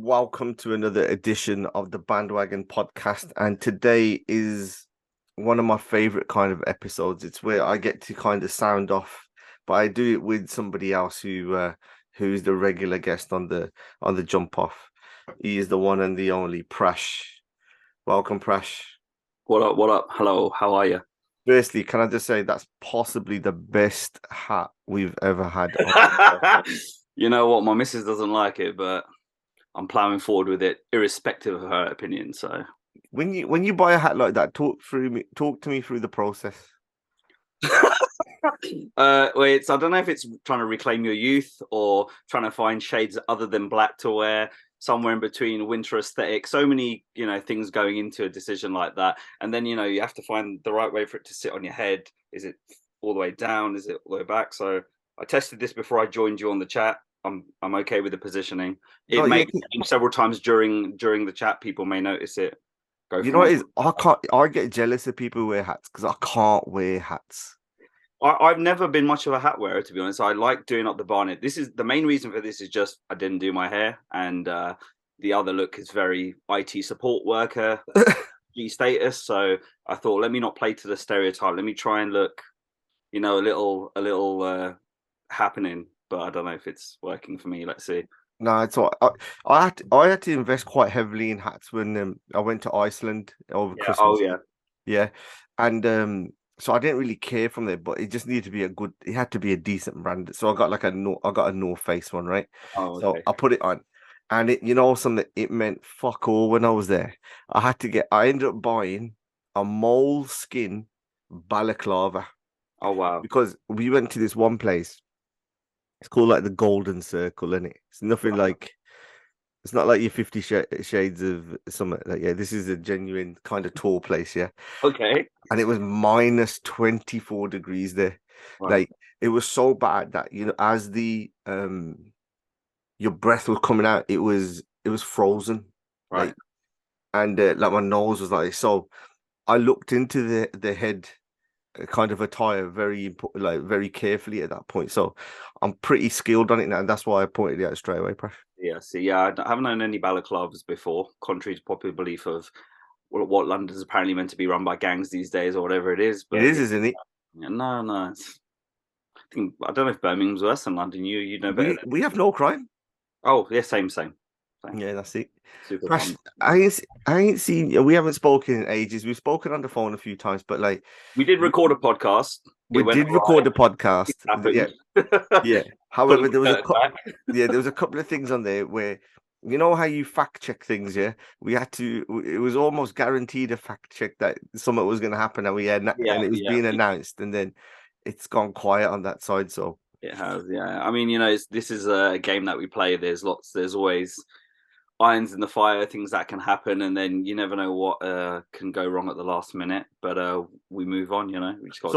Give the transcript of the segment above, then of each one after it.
Welcome to another edition of the Bandwagon Podcast. And today is one of my favorite kind of episodes. It's where I get to kind of sound off, but I do it with somebody else who's the regular guest on the jump off. He is the one and the only Prash. Welcome, Prash. What up? What up? Hello, how are you? Firstly, can I just say that's possibly the best hat we've ever had. You know what? My missus doesn't like it, but I'm plowing forward with it, irrespective of her opinion. So When you buy a hat like that, talk to me through the process. wait, I don't know if it's trying to reclaim your youth or trying to find shades other than black to wear, somewhere in between, winter aesthetic. So many, things going into a decision like that. And then, you have to find the right way for it to sit on your head. Is it all the way down? Is it all the way back? So I tested this before I joined you on the chat. I'm okay with the positioning. It No, may change several times during the chat. People may notice it. You know what it is? I get jealous of people who wear hats because I can't wear hats. I've never been much of a hat wearer, to be honest. I like doing up the bonnet. This is the main reason for this is just I didn't do my hair, and the other look is very IT support worker G status. So I thought, let me not play to the stereotype. Let me try and look, a little happening. But I don't know if it's working for me. Let's see. No, it's all I had to invest quite heavily in hats when I went to Iceland over Christmas. Oh yeah, yeah, and so I didn't really care from there, but it just needed to be it had to be a decent brand. So I got a North Face one, right? Oh, so okay. I put it on, and something, it meant fuck all when I was there. I ended up buying a moleskin balaclava. Oh wow. Because we went to this one place. It's called like the Golden Circle, isn't it? It's nothing like, it's not like your 50 Shades of something. Like, yeah, this is a genuine kind of tour place, yeah. Okay. And it was minus 24 degrees there. Wow. Like, it was so bad that, as the your breath was coming out, it was frozen. Right. Like, and like my nose was like, so I looked into the head kind of attire very carefully at that point. So I'm pretty skilled on it now, and that's why I pointed it out straight away, Prash. Yeah. See, yeah, I haven't known any balaclavas before, contrary to popular belief of what London's apparently meant to be run by gangs these days or whatever it is. But It is, isn't it? No. I don't know if Birmingham's worse than London. You know better. We have no crime. Oh yeah, same. Yeah, that's it. Super Prash, fun. I ain't seen. We haven't spoken in ages. We've spoken on the phone a few times, but like we did record a podcast. We did record a podcast. Yeah, yeah. However, there was a couple of things on there where, how you fact check things. Yeah, we had to. It was almost guaranteed a fact check that something was going to happen, and and it was being announced, and then it's gone quiet on that side. So it has. Yeah, I mean, this is a game that we play. There's always irons in the fire, things that can happen, and then you never know what can go wrong at the last minute. But we move on. We just got.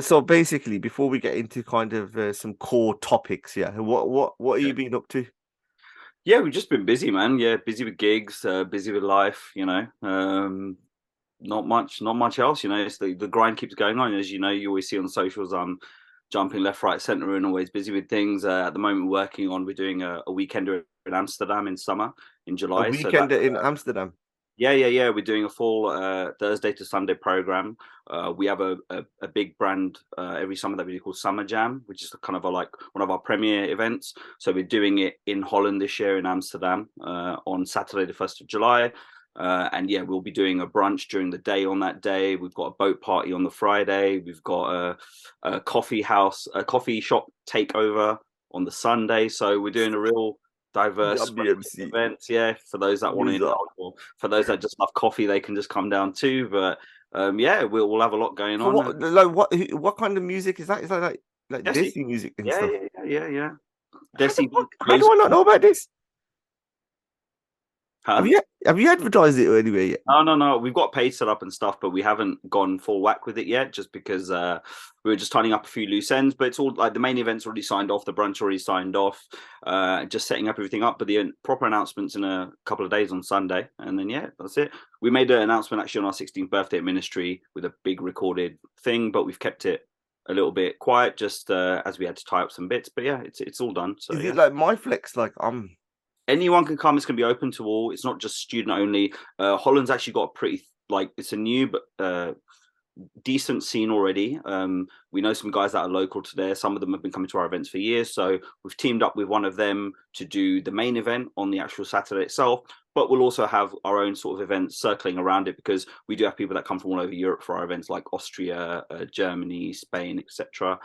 So basically, before we get into kind of some core topics, yeah, what are you been up to? Yeah, we've just been busy, man. Yeah, busy with gigs, busy with life. Not much else. It's the grind keeps going on. As you know, you always see on socials, I'm jumping left, right, centre, and always busy with things. At the moment, we're doing a weekender in Amsterdam in summer, in July. A weekender in Amsterdam? Yeah. We're doing a full Thursday to Sunday program. We have a big brand every summer that we do called Summer Jam, which is kind of like one of our premier events. So we're doing it in Holland this year in Amsterdam on Saturday, the 1st of July. And yeah, we'll be doing a brunch during the day on that day. We've got a boat party on the Friday. We've got a coffee shop takeover on the Sunday. So we're doing a real diverse events. Yeah, for those that want to, or for those that just love coffee, they can just come down too. But yeah, we'll have a lot going on. What kind of music is that? Is that like Desi music and stuff? Yeah. Desi. How do I not know about this? Huh? Have you advertised it anywhere yet? No. We've got page set up and stuff, but we haven't gone full whack with it yet, just because we were just tying up a few loose ends. But it's all like the main event's already signed off, the brunch already signed off, just setting up everything up. But the proper announcements in a couple of days on Sunday, and then yeah, that's it. We made an announcement actually on our 16th birthday at Ministry with a big recorded thing, but we've kept it a little bit quiet just as we had to tie up some bits. But yeah, it's all done. So is it like my flex? Like anyone can come. It's going to be open to all. It's not just student only. Holland's actually got a pretty it's a new but decent scene already. We know some guys that are local to there. Some of them have been coming to our events for years. So we've teamed up with one of them to do the main event on the actual Saturday itself. But we'll also have our own sort of events circling around it, because we do have people that come from all over Europe for our events, like Austria, Germany, Spain, etc.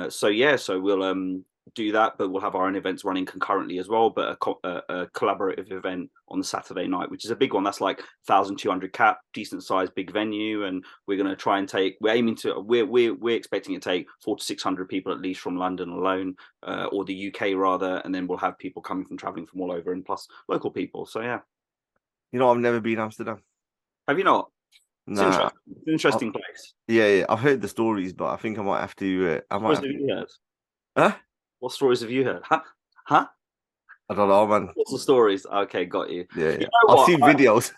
So we'll do that, but we'll have our own events running concurrently as well. But a collaborative event on the Saturday night, which is a big one. That's like 1,200 cap, decent sized, big venue, and we're going to try and take. We're expecting to take 400 to 600 people at least from London alone, or the UK rather, and then we'll have people coming from traveling from all over, and plus local people. So yeah. I've never been to Amsterdam. Have you not? It's Nah. It's an interesting place. Yeah. I've heard the stories, but I think I might have to. What stories have you heard? Huh? What stories have you heard? Huh? I don't know, man. What's the stories? Okay, got you. Yeah. You know I've seen videos.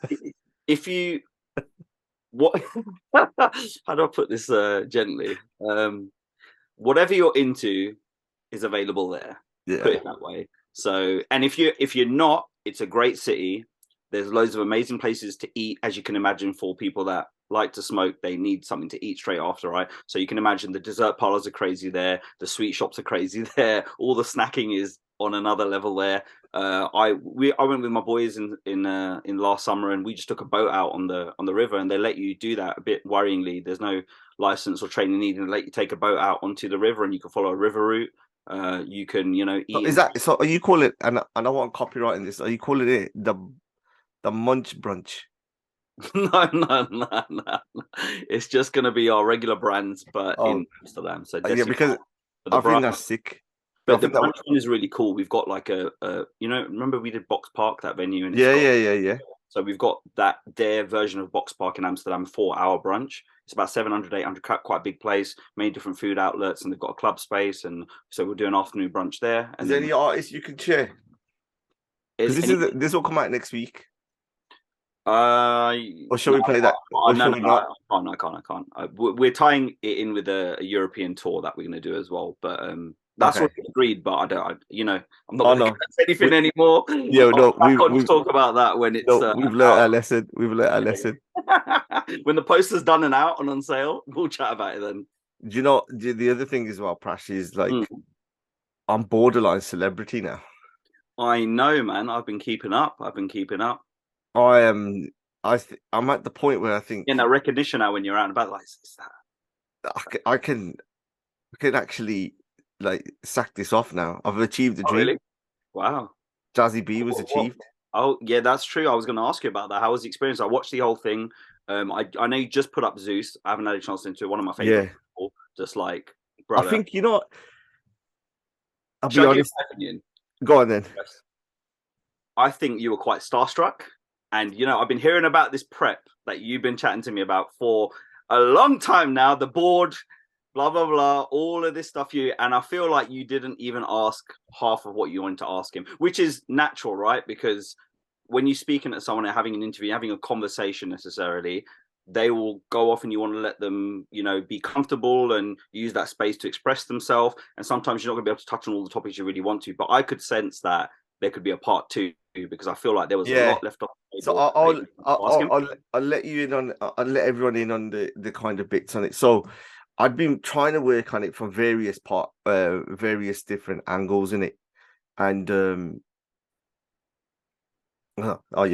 If you what? How do I put this gently? Whatever you're into is available there. Yeah. Put it that way. So, and if you're not, it's a great city. There's loads of amazing places to eat, as you can imagine, for people that like to smoke. They need something to eat straight after, right? So you can imagine the dessert parlors are crazy there. The sweet shops are crazy there. All the snacking is on another level there. I went with my boys in last summer, and we just took a boat out on the river, and they let you do that. A bit worryingly, there's no license or training needed. They let you take a boat out onto the river, and you can follow a river route. You can, eat. So is that so? Are you call it? And I don't want copyrighting this. Are you calling it the munch brunch? No. It's just going to be our regular brands, but in Amsterdam. So yeah, because I think that's sick. But the brunch one is really cool. We've got like remember we did Box Park, that venue? And yeah. So we've got their version of Box Park in Amsterdam for our brunch. It's about 700, 800 cap, quite a big place, many different food outlets, and they've got a club space. And so we'll do an afternoon brunch there. And is there any artists you can share? This will come out next week. Or shall we play that? No, I can't. We're tying it in with a European tour that we're going to do as well. But that's what we agreed. But I'm not going to say anything anymore. Yeah, we talk about that when it's. We've learned our lesson. When the poster's done and out and on sale, we'll chat about it then. Do you know the other thing as well, Prash, is like I'm borderline celebrity now. I know, man. I've been keeping up. I am. I'm at the point where I think that recognition now when you're out and about. Like, is that I can actually like sack this off now. I've achieved the dream. Really? Wow. Jazzy B was achieved. Oh yeah, that's true. I was going to ask you about that. How was the experience? I watched the whole thing. I know you just put up Zeus. I haven't had a chance to into it. One of my favorite people. Just like, brother. I think I'll be honest. Go on then. Yes. I think you were quite starstruck. And, I've been hearing about this prep that you've been chatting to me about for a long time now, the board, blah, blah, blah, all of this stuff. And I feel like you didn't even ask half of what you wanted to ask him, which is natural, right? Because when you're speaking to someone and having an interview, having a conversation necessarily, they will go off and you want to let them, be comfortable and use that space to express themselves. And sometimes you're not going to be able to touch on all the topics you really want to. But I could sense that there could be a part two, because I feel like there was a lot left off. So I'll let you in on. I'll let everyone in on the kind of bits on it. So I'd been trying to work on it from various different angles in it, and you're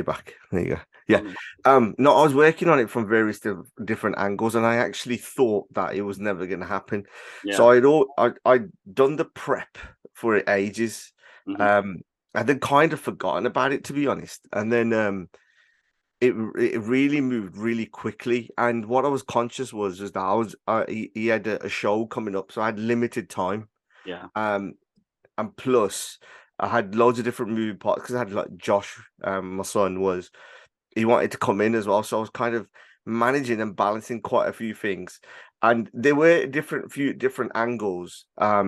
back. There you go. Yeah. No, I was working on it from various different angles, and I actually thought that it was never going to happen. Yeah. So I'd done the prep for it ages. And then kind of forgotten about it, to be honest. And then it really moved really quickly. And what I was conscious was that he had a show coming up, so I had limited time. Yeah. And plus, I had loads of different moving parts, because I had like Josh, my son, he wanted to come in as well. So I was kind of managing and balancing quite a few things. And there were few different angles. I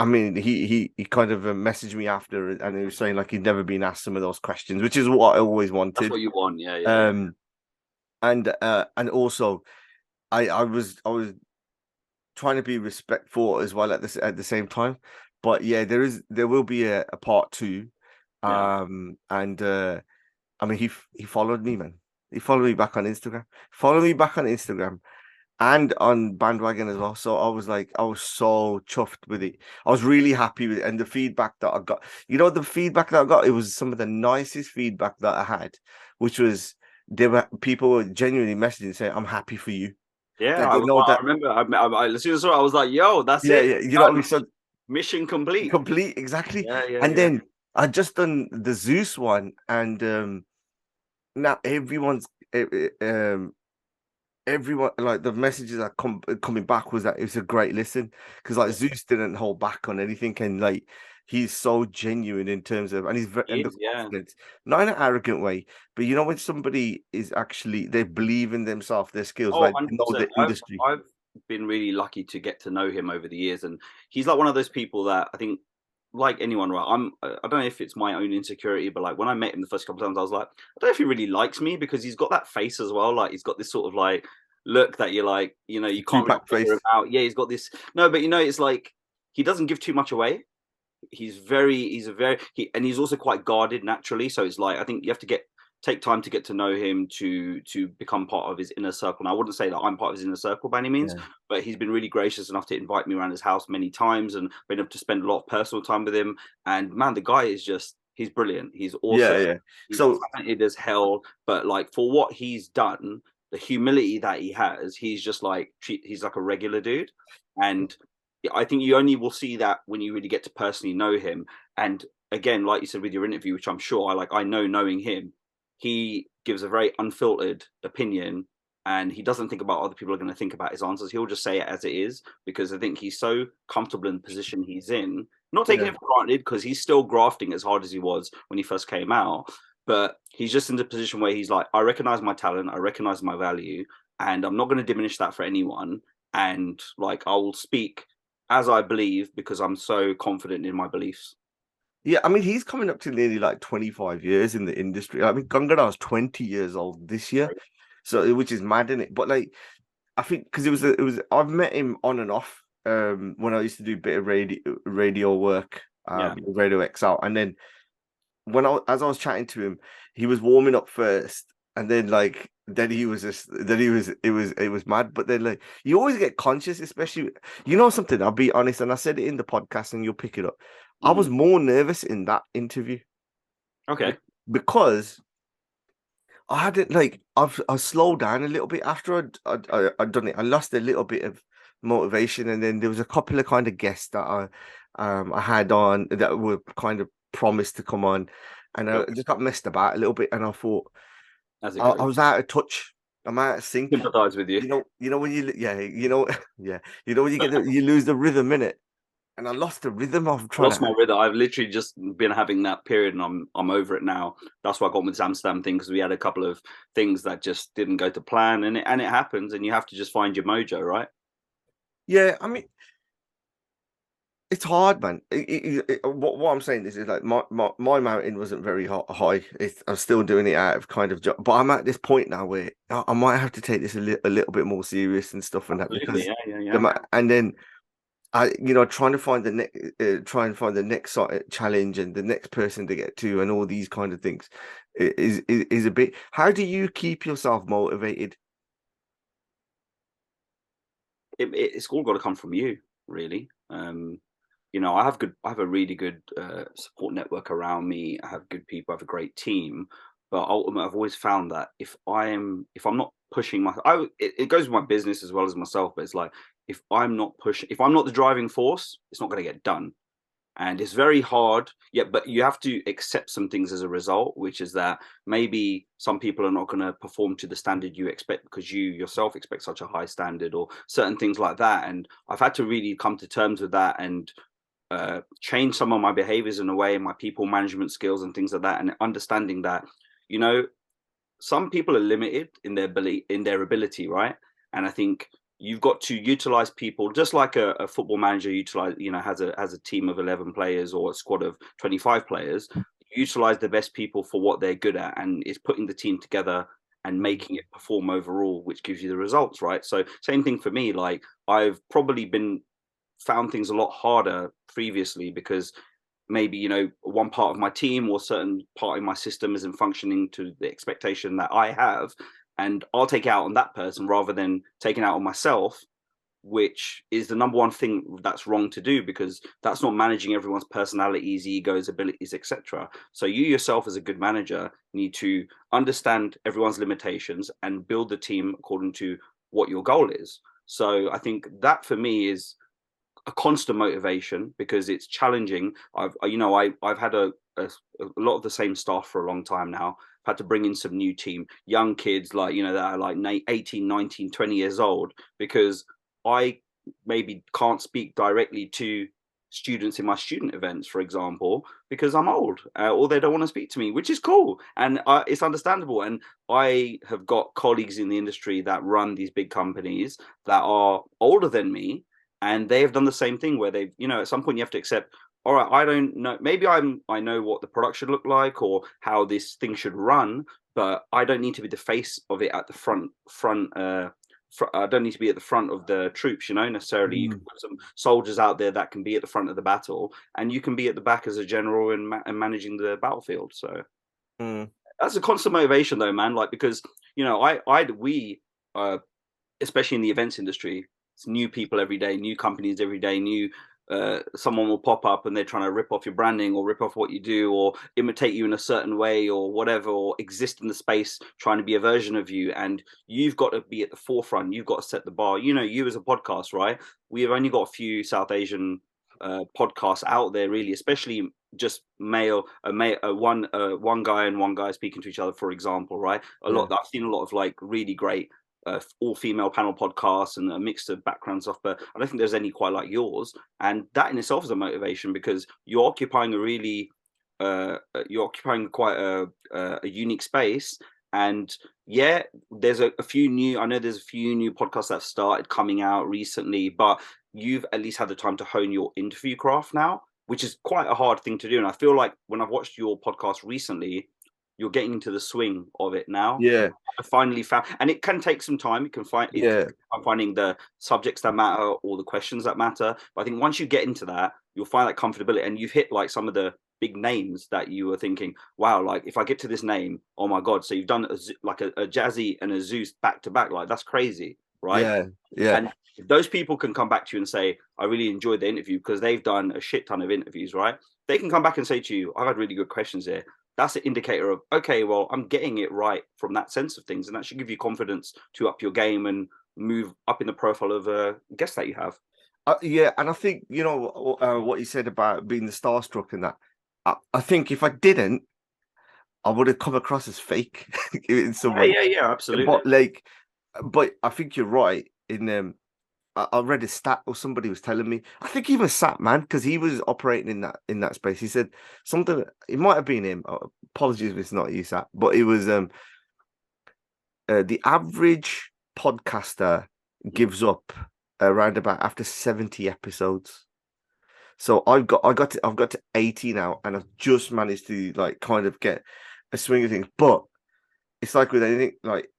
mean, he kind of messaged me after, and he was saying like he'd never been asked some of those questions, which is what I always wanted. That's what you want, yeah. And also, I was trying to be respectful as well at the same time. But yeah, there will be a part two. Yeah. And I mean, he followed me, man. He followed me back on Instagram. Follow me back on Instagram and on Bandwagon as well. So I was like, I was so chuffed with it. I was really happy with it. And the feedback that I got, the feedback that I got, it was some of the nicest feedback that I had, which was people were genuinely messaging saying, I'm happy for you. Yeah, That they know I that, remember. As soon as I saw it, I was like, "Yo, that's yeah, it, yeah, you know what I done, mean? So mission complete." complete, exactly. Yeah, yeah, And yeah. then I just done the Zeus one, and now everyone like the messages that coming back was that it was a great listen because like Yeah. Zeus didn't hold back on anything and like he's so genuine in terms of and he's very He and the is, yeah. confidence, not in an arrogant way, but when somebody is actually they believe in themselves, their skills, Oh, like they know 100%. the industry. I've been really lucky to get to know him over the years, and he's like one of those people that I think, like anyone, right? I don't know if it's my own insecurity, but like when I met him the first couple of times, I was like, I don't know if he really likes me because he's got that face as well. Like he's got this sort of like look that you're like, you can't really Two-pack figure face. him out. Yeah, he's got this. No, but it's like he doesn't give too much away. And he's also quite guarded naturally. So it's like I think you have to take time to get to know him to become part of his inner circle. And I wouldn't say that I'm part of his inner circle by any means, Yeah, but he's been really gracious enough to invite me around his house many times and been able to spend a lot of personal time with him. And man, the guy is he's brilliant. He's awesome. yeah, yeah. He's So talented as hell. But like for what he's done, the humility that he has, he's just like he's like a regular dude. And I think you only will see that when you really get to personally know him. And again, like you said with your interview, which I'm sure I know knowing him, he gives a very unfiltered opinion and he doesn't think about what other people are going to think about his answers. He'll just say it as it is because I think he's so comfortable in the position he's in, not taking yeah, it for granted because he's still grafting as hard as he was when he first came out. But he's just in the position where he's like, I recognize my talent, I recognize my value, and I'm not going to diminish that for anyone. And like, I will speak as I believe because I'm so confident in my beliefs. yeah. I mean, he's coming up to nearly like 25 years in the industry. I mean, Gangana's 20 years old this year, so which is mad, isn't it? But like, I think because I've met him on and off when I used to do a bit of radio work Yeah. with Radio XL, and then as I was chatting to him, he was warming up first, and then like then he was just then he was it was mad. But then like you always get conscious, especially something. I'll be honest, and I said it in the podcast, and you'll pick it up. I was more nervous in that interview. Okay. Because I had it like I slowed down a little bit after I'd done it. I lost a little bit of motivation, and then there was a couple of kind of guests that I had on that were kind of promised to come on, and I Sure. just got messed about a little bit, and I thought As it I goes. was out of touch. I'm out of sync. Sympathize with you. When yeah, when you lose the rhythm in it, and I lost the rhythm of I trying lost to. my rhythm. I've literally just been having that period, and I'm over it now. That's why I got with this Amsterdam thing because we had a couple of things that just didn't go to plan, and it happens, and you have to just find your mojo, right? Yeah, I mean, it's hard, man. What I'm saying is like my mountain wasn't very high. I'm still doing it out of kind of job, but I'm at this point now where I might have to take this a little bit more serious and stuff and that Absolutely, because yeah, yeah, yeah. and then trying to find the next sort of challenge and the next person to get to and all these kind of things is a bit. How do you keep yourself motivated? It's all got to come from you, really. I have a really good support network around me. I have good people. I have a great team. But ultimately, I've always found that if I'm not pushing it goes with my business as well as myself. But it's like if I'm not pushing, if I'm not the driving force, it's not going to get done. And it's very hard. Yeah, but you have to accept some things as a result, which is that maybe some people are not going to perform to the standard you expect because you yourself expect such a high standard or certain things like that. And I've had to really come to terms with that and change some of my behaviors in a way, my people management skills and things like that, and understanding that, you know, some people are limited in their ability, right? And I think you've got to utilize people just like a football manager has a team of 11 players or a squad of 25 players. Utilize the best people for what they're good at, and it's putting the team together and making it perform overall, which gives you the results, right? So same thing for me. Like I've probably been found things a lot harder previously because maybe, you know, one part of my team or certain part of my system isn't functioning to the expectation that I have, and I'll take it out on that person rather than taking it out on myself, which is the number one thing that's wrong to do, because that's not managing everyone's personalities, egos, abilities, etc. So you yourself as a good manager need to understand everyone's limitations and build the team according to what your goal is. So I think that for me is a constant motivation, because it's challenging. I've had a lot of the same staff for a long time now. I've had to bring in some new team, young kids, like, you know, that are like 18, 19, 20 years old, because I maybe can't speak directly to students in my student events, for example, because I'm old, or they don't want to speak to me, which is cool, and it's understandable. And I have got colleagues in the industry that run these big companies that are older than me, and they have done the same thing, where they've, you know, at some point you have to accept, all right, I don't know, maybe I know what the product should look like or how this thing should run, but I don't need to be the face of it at the front. I don't need to be at the front of the troops, you know, necessarily. You can put some soldiers out there that can be at the front of the battle, and you can be at the back as a general and managing the battlefield. So that's a constant motivation, though, man. Like, because, you know, we, especially in the events industry, it's new people every day, new companies every day, new. Someone will pop up and they're trying to rip off your branding or rip off what you do or imitate you in a certain way or whatever, or exist in the space trying to be a version of you. And you've got to be at the forefront. You've got to set the bar. You know, you as a podcast, right? We've only got a few South Asian podcasts out there, really, especially just one guy and one guy speaking to each other, for example, right? I've seen a lot of like really great all-female panel podcasts and a mix of background stuff, but I don't think there's any quite like yours. And that in itself is a motivation, because you're occupying quite a unique space. And yeah, there's a few new podcasts that have started coming out recently, but you've at least had the time to hone your interview craft now, which is quite a hard thing to do. And I feel like when I've watched your podcast recently, you're getting into the swing of it now. Yeah. I finally found, and it can take some time. I'm finding the subjects that matter or the questions that matter. But I think once you get into that, you'll find that comfortability, and you've hit like some of the big names that you were thinking, wow, like if I get to this name, oh my God. So you've done a Jazzy and a Zeus back to back. Like, that's crazy, right? Yeah. Yeah. And if those people can come back to you and say, I really enjoyed the interview, because they've done a shit ton of interviews, right? They can come back and say to you, I've had really good questions here. That's an indicator of, okay, well, I'm getting it right from that sense of things. And that should give you confidence to up your game and move up in the profile of guests that you have. Yeah. And I think, you know, what you said about being the starstruck and that, I think if I didn't, I would have come across as fake in some way. Yeah, absolutely. But I think you're right. I read a stat, or somebody was telling me, I think even Sat, man, because he was operating in that space. He said something, it might have been him. Apologies if it's not you, Sat, but it was the average podcaster gives up around about after 70 episodes. So I've got to 80 now, and I've just managed to like kind of get a swing of things. But it's like with anything, like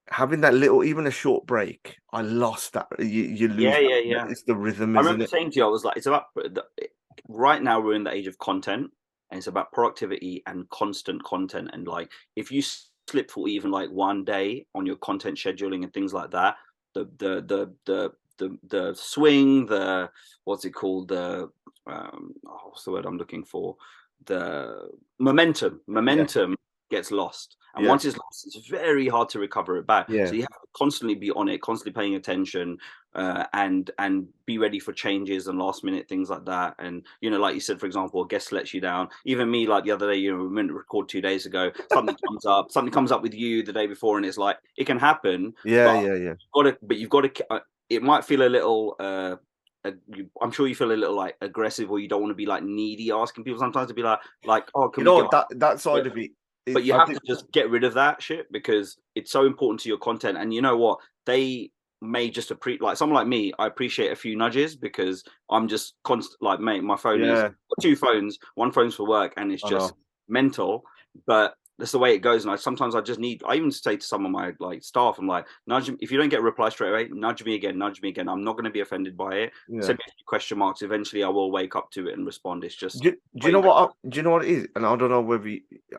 having that little, even a short break, I lost that. You lose. Yeah. It's the rhythm, I isn't remember it? saying to you, I was like, it's about, right now we're in the age of content, and it's about productivity and constant content. And like, if you slip for even like one day on your content scheduling and things like that, the swing, what's it called? What's the word I'm looking for? The momentum gets lost. And once it's lost, it's very hard to recover it back. Yeah. So you have to constantly be on it, constantly paying attention, and be ready for changes and last minute things like that. And, you know, like you said, for example, a guest lets you down. Even me, like the other day, you know, we meant to record 2 days ago, something comes up with you the day before, and it's like, it can happen. Yeah. You've got to, it might feel a little, I'm sure you feel a little like aggressive, or you don't want to be like needy asking people sometimes to be like, oh, can you know that side of it. But you have to just get rid of that shit, because it's so important to your content. And you know what? They may just like someone like me, I appreciate a few nudges, because I'm just constant, like, mate, my phone is 2 phones, one phone's for work, and it's just mental. But that's the way it goes. And sometimes I even say to some of my like staff, I'm like, nudge me, if you don't get a reply straight away, nudge me again. I'm not going to be offended by it. Yeah. Send me a few question marks. Eventually I will wake up to it and respond. It's just, do you know what? Do you know what it is? And I don't know whether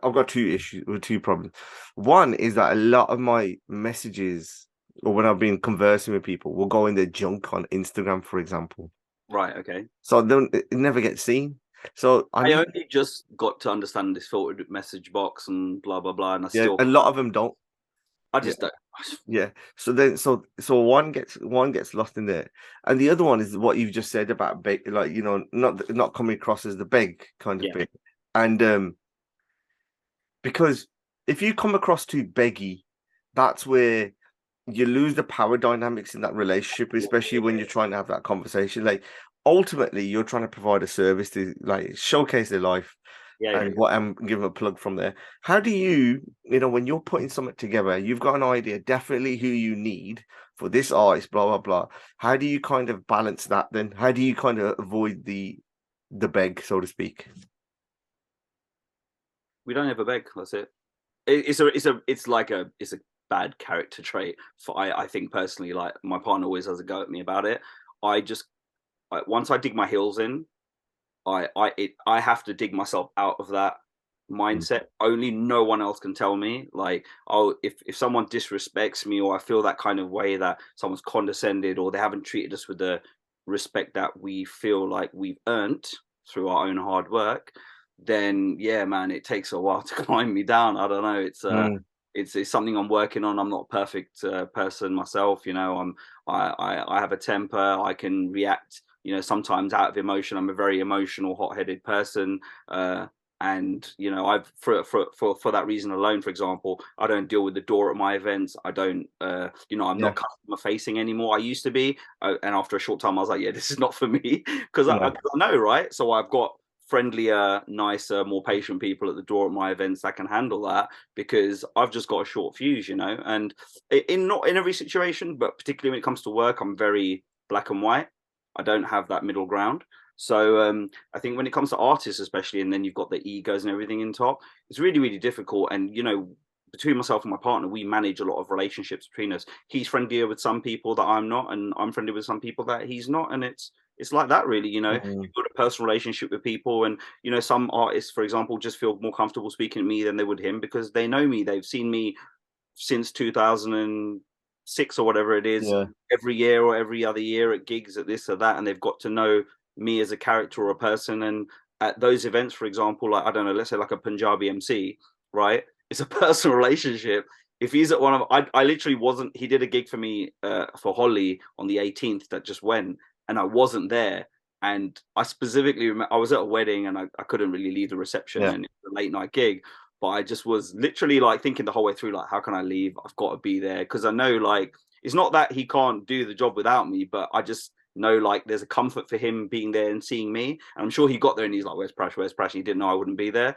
I've got two problems. One is that a lot of my messages, or when I've been conversing with people, will go in their junk on Instagram, for example. right. Okay. So it never gets seen. So I only just got to understand this filtered message box and blah blah blah, and a lot of them don't. I just don't. Yeah. So then, so one gets lost in there, and the other one is what you've just said about beg, like not coming across as the beg kind of thing, and because if you come across too beggy, that's where you lose the power dynamics in that relationship, especially when you're trying to have that conversation. Like ultimately, you're trying to provide a service to like showcase their life. What I'm giving a plug from there. How do you when you're putting something together, you've got an idea, definitely who you need for this artist, blah blah blah. How do you kind of balance that then? How do you kind of avoid the beg, so to speak? We don't ever beg. That's it. It's a bad character trait. I think personally, like my partner always has a go at me about it. Once I dig my heels in, I have to dig myself out of that mindset. Only no one else can tell me. Like, if someone disrespects me, or I feel that kind of way that someone's condescended, or they haven't treated us with the respect that we feel like we've earned through our own hard work, then yeah, man, it takes a while to climb me down. I don't know. It's something I'm working on. I'm not a perfect person myself. I have a temper. I can react sometimes out of emotion. I'm a very emotional, hot-headed person, and I've for that reason alone, for example, I don't deal with the door at my events. I don't I'm not customer facing anymore. I used to be, and after a short time I was like, yeah, this is not for me, because I know, right? So I've got friendlier, nicer, more patient people at the door at my events that can handle that, because I've just got a short fuse, and not in every situation, but particularly when it comes to work, I'm very black and white. I don't have that middle ground. So I think when it comes to artists, especially, and then you've got the egos and everything in top, it's really, really difficult. And, between myself and my partner, we manage a lot of relationships between us. He's friendlier with some people that I'm not, and I'm friendly with some people that he's not. And it's like that, really. You build a personal relationship with people, and some artists, for example, just feel more comfortable speaking to me than they would him, because they know me. They've seen me since 2006 or whatever it is, every year or every other year at gigs, at this or that, and they've got to know me as a character or a person. And at those events, for example, like, I don't know, let's say like a Panjabi MC, right? It's a personal relationship. If he's at one of, I literally wasn't, he did a gig for me for Holly on the 18th that just went, and I wasn't there. And I specifically remember, I was at a wedding, and I couldn't really leave the reception, and it was a late night gig. But I just was literally like thinking the whole way through, like, how can I leave? I've got to be there. Because I know, like, it's not that he can't do the job without me, but I just know, like, there's a comfort for him being there and seeing me. And I'm sure he got there and he's like, where's Prash? Where's Prash? And he didn't know I wouldn't be there.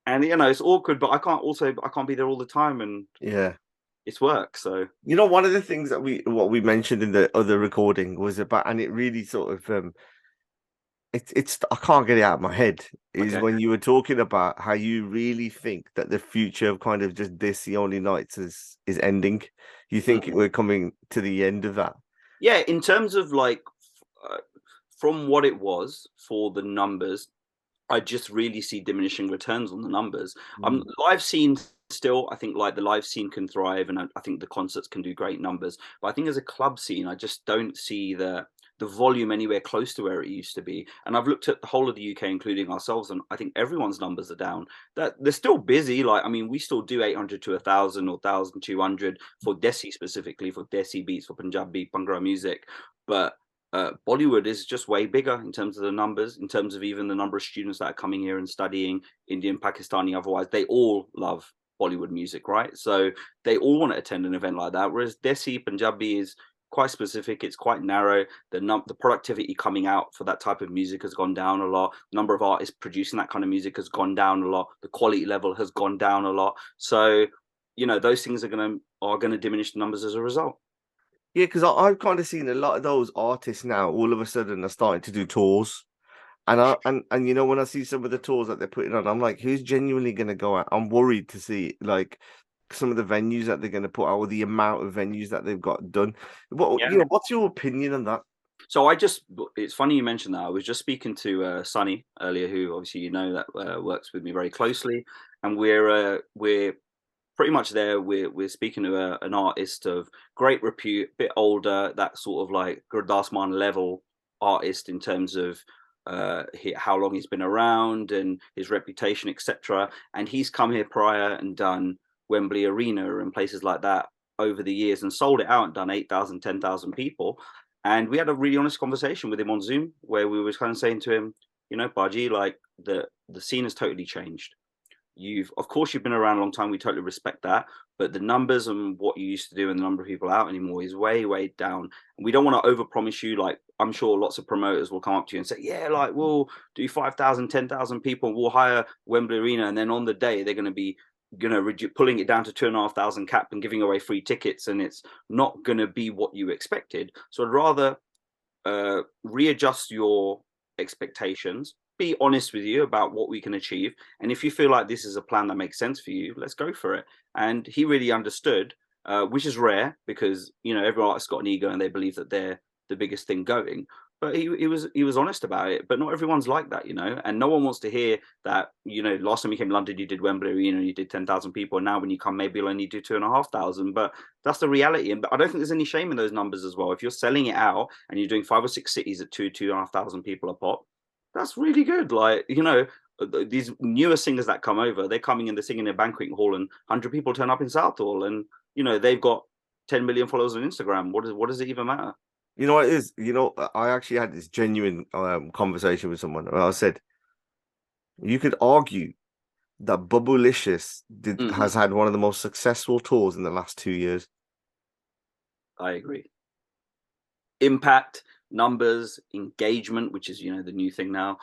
And, it's awkward, but I can't be there all the time. And it's work. So, one of the things that we mentioned in the other recording was about, and it really sort of, it's I can't get it out of my head, is when you were talking about how you really think that the future of kind of just Desi only nights is ending. You think we're coming to the end of that? Yeah, in terms of like from what it was for the numbers, I just really see diminishing returns on the numbers. Live scene still, I think, like, the live scene can thrive, and I think the concerts can do great numbers. But I think as a club scene, I just don't see the volume anywhere close to where it used to be. And I've looked at the whole of the UK, including ourselves, and I think everyone's numbers are down. That they're still busy. Like, I mean, we still do 800 to 1,000 or 1,200 for Desi, specifically for Desi beats, for Punjabi Bhangra music, but Bollywood is just way bigger in terms of the numbers, in terms of even the number of students that are coming here and studying Indian, Pakistani, otherwise. They all love Bollywood music, right? So they all want to attend an event like that. Whereas Desi, Punjabi is quite specific. It's quite narrow. The productivity coming out for that type of music has gone down a lot. The number of artists producing that kind of music has gone down a lot. The quality level has gone down a lot. So, those things are gonna diminish the numbers as a result. Yeah, because I've kind of seen a lot of those artists now all of a sudden are starting to do tours. And you know, when I see some of the tours that they're putting on, I'm like, who's genuinely going to go out? I'm worried to see like some of the venues that they're going to put out, or the amount of venues that they've got done. What Yeah. you know, what's your opinion on that? So it's funny you mentioned that. I was just speaking to Sonny earlier, who obviously that works with me very closely, and we're pretty much there. We're speaking to an artist of great repute, a bit older, that sort of like Gurdas level artist in terms of how long he's been around and his reputation, etc. And he's come here prior and done Wembley Arena and places like that over the years and sold it out and done 8,000, 10,000 people. And we had a really honest conversation with him on Zoom where we was kind of saying to him, Baji, like the scene has totally changed. Of course you've been around a long time. We totally respect that, but the numbers and what you used to do and the number of people out anymore is way, way down. And we don't want to overpromise you. Like, I'm sure lots of promoters will come up to you and say, yeah, like we'll do 5,000, 10,000 people. We'll hire Wembley Arena. And then on the day, they're going to be, pulling it down to 2,500 cap and giving away free tickets. And it's not going to be what you expected. So I'd rather readjust your expectations, be honest with you about what we can achieve, and if you feel like this is a plan that makes sense for you, let's go for it. And he really understood, which is rare because every artist's got an ego and they believe that they're the biggest thing going. But he was honest about it. But not everyone's like that, and no one wants to hear that. Last time you came to London, you did Wembley Arena, you did 10,000 people, and now when you come, maybe you'll only do 2,500. But that's the reality, and I don't think there's any shame in those numbers as well. If you're selling it out and you're doing 5 or 6 cities at 2,500 people a pop, that's really good. Like these newer singers that come over, they're coming in, they're singing in a banqueting hall, and 100 people turn up in Southall, and they've got 10 million followers on Instagram. What does it even matter? You know what it is? I actually had this genuine conversation with someone where I said, you could argue that Bubblicious has had one of the most successful tours in the last 2 years. I agree. Impact, numbers, engagement, which is the new thing now.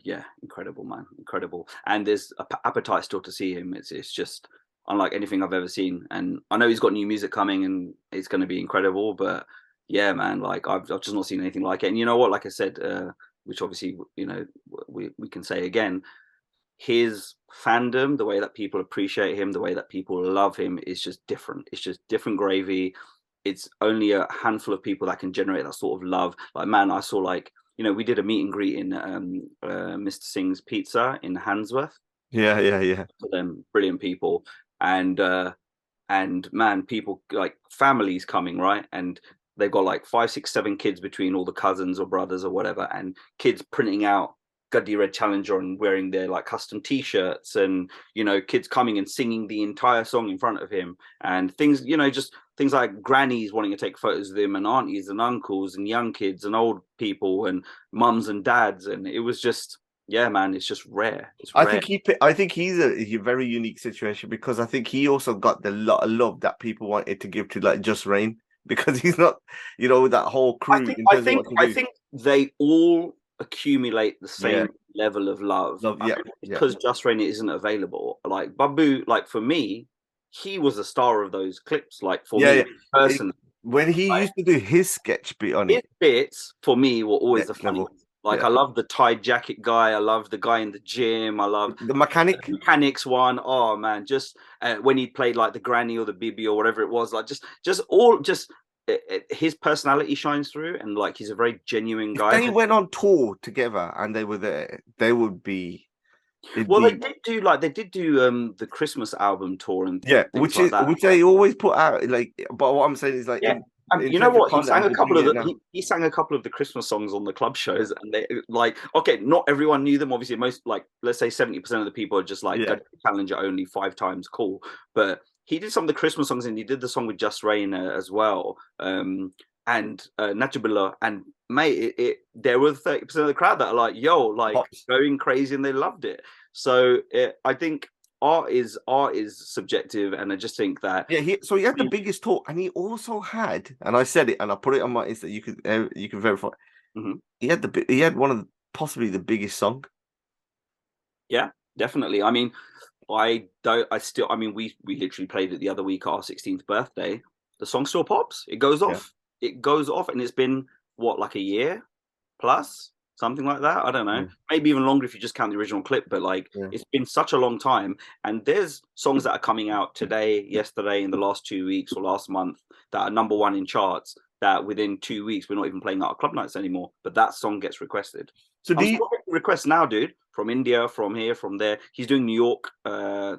Yeah, incredible, man, incredible. And there's an appetite still to see him. It's just unlike anything I've ever seen. And I know he's got new music coming, and it's going to be incredible. But yeah, man, like I've just not seen anything like it. And you know what? Like I said, which obviously we can say again, his fandom, the way that people appreciate him, the way that people love him is just different. It's just different gravy. It's only a handful of people that can generate that sort of love. Like, man, I saw we did a meet and greet in Mr. Singh's Pizza in Handsworth. Yeah. For them, brilliant people. And man, people like families coming, right? And they've got like 5, 6, 7 kids between all the cousins or brothers or whatever, and kids printing out Guddy Red Challenger and wearing their like custom t-shirts, and kids coming and singing the entire song in front of him, and things just things like grannies wanting to take photos of him, and aunties and uncles and young kids and old people and mums and dads, and it was just, yeah, man, it's just rare. I think he's a very unique situation, because I think he also got the lot of love that people wanted to give to like Just Rain, because he's not that whole crew. I think they all accumulate the same level of love. Because Just Rain isn't available. Like Babu, like for me, he was the star of those clips. Like for me personally, when he used to do his sketch bit on his bits for me were always the funny ones. Like I love the tie jacket guy. I love the guy in the gym. I love the mechanics one. Oh man, just when he played like the granny or the bibi or whatever it was, like his personality shines through, and like he's a very genuine guy. If they went on tour together and they were there, they would be. They did do the Christmas album tour, and which they always put out. Like, but what I'm saying is like, you know what? He sang a couple of he sang a couple of the Christmas songs on the club shows, and they like, okay, not everyone knew them. Obviously, most, like, let's say 70% of the people are just like Challenger only 5 times, cool. But he did some of the Christmas songs, and he did the song with Just Rain as well, and Nachabillah. And mate, there were 30% of the crowd that are like, yo, like going crazy, and they loved it. So I think art is subjective, and I just think that he had the biggest tour, and he also had, and I said it, and I put it on my Insta. You can verify. Mm-hmm. He had one of possibly the biggest song. Yeah, definitely. I mean, we literally played it the other week, our 16th birthday. The song still pops. It goes off. It goes off, and it's been what, like a year plus. something like that. I don't know, Yeah. maybe even longer if you just count the original clip. But like, Yeah. it's been such a long time, and there's songs that are coming out today, yesterday, in the last 2 weeks or last month that are number one in charts. That within 2 weeks we're not even playing out at club nights anymore, but that song gets requested. So I'm still getting requests now, dude, from India, from here, from there. He's doing New York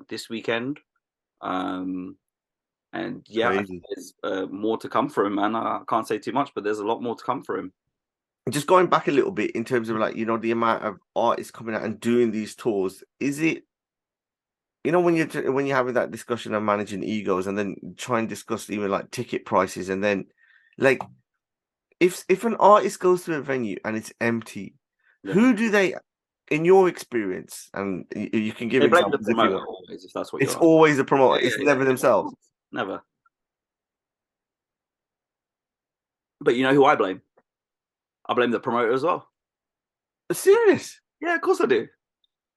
this weekend. And yeah, crazy. there's more to come for him, man. I can't say too much, but there's a lot more to come for him. Just going back a little bit in terms of like, you know, the amount of artists coming out and doing these tours, is it, you know, when you're having that discussion of managing egos and then try and discuss even like ticket prices, and then like if an artist goes to a venue and it's empty, Yeah. who do they, in your experience, and you can give They blame the examples if you promoter want. always, if that's what It's you're always the promoter. Yeah, It's never themselves. Never. But you know who I blame? I blame the promoter as well. Serious? Yeah, of course I do.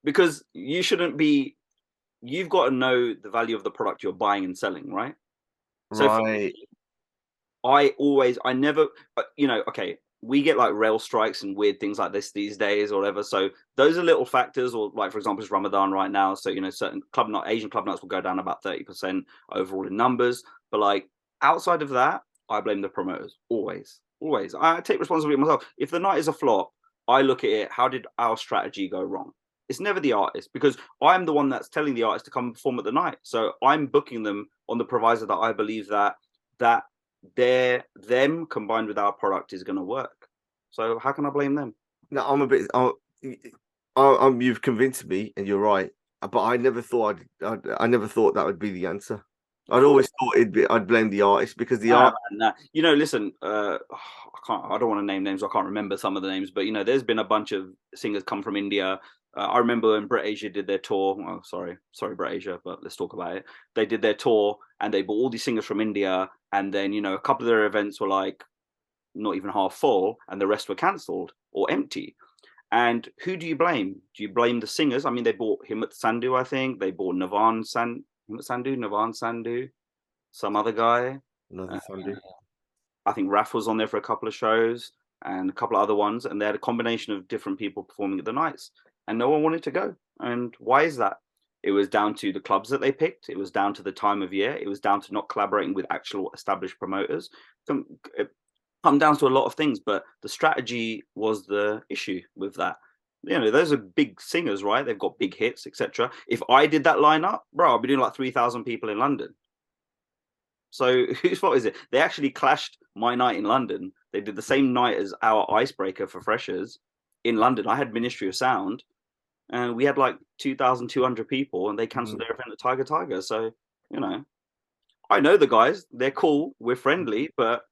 Because you shouldn't be. You've got to know the value of the product you're buying and selling, right? So for Right. me, I never, you know, okay, we get like rail strikes and weird things like this these days or whatever. So those are little factors, or like, for example, it's Ramadan right now. So, you know, certain Asian club nights will go down about 30% overall in numbers. But like outside of that, I blame the promoters always, always. I take responsibility myself. If the night is a flop, I look at it, how did our strategy go wrong? It's never the artist, because I'm the one that's telling the artist to come perform at the night. So I'm booking them on the proviso that I believe that them combined with our product is going to work. So how can I blame them? No, I'm a bit. You've convinced me, and you're right. But I never thought I never thought that would be the answer. I'd always thought I'd blame the artist, because the art. Nah. You know, listen, I don't want to name names. I can't remember some of the names, but you know, there's been a bunch of singers come from India. I remember when Brit Asia did their tour. Oh, sorry, Brit Asia, but let's talk about it. They did their tour and they brought all these singers from India, and then, you know, a couple of their events were like not even half full, and the rest were cancelled or empty. And who do you blame? Do you blame the singers? I mean, they bought Himmat Sandhu, I think. They bought Navan Sandhu, some other guy. Another Sunday. I think Raf was on there for a couple of shows and a couple of other ones, and they had a combination of different people performing at the nights, and no one wanted to go. And why is that? It was down to the clubs that they picked. It was down to the time of year. It was down to not collaborating with actual established promoters. It come down to a lot of things, but the strategy was the issue with that. You know, those are big singers, right? They've got big hits, etc. If I did that lineup, bro, I'd be doing like 3,000 people in London. So whose fault is it? They actually clashed my night in London. They did the same night as our icebreaker for freshers in London. I had Ministry of Sound, and we had like 2,200 people, and they cancelled their event at Tiger. So, you know, I know the guys. They're cool. We're friendly, but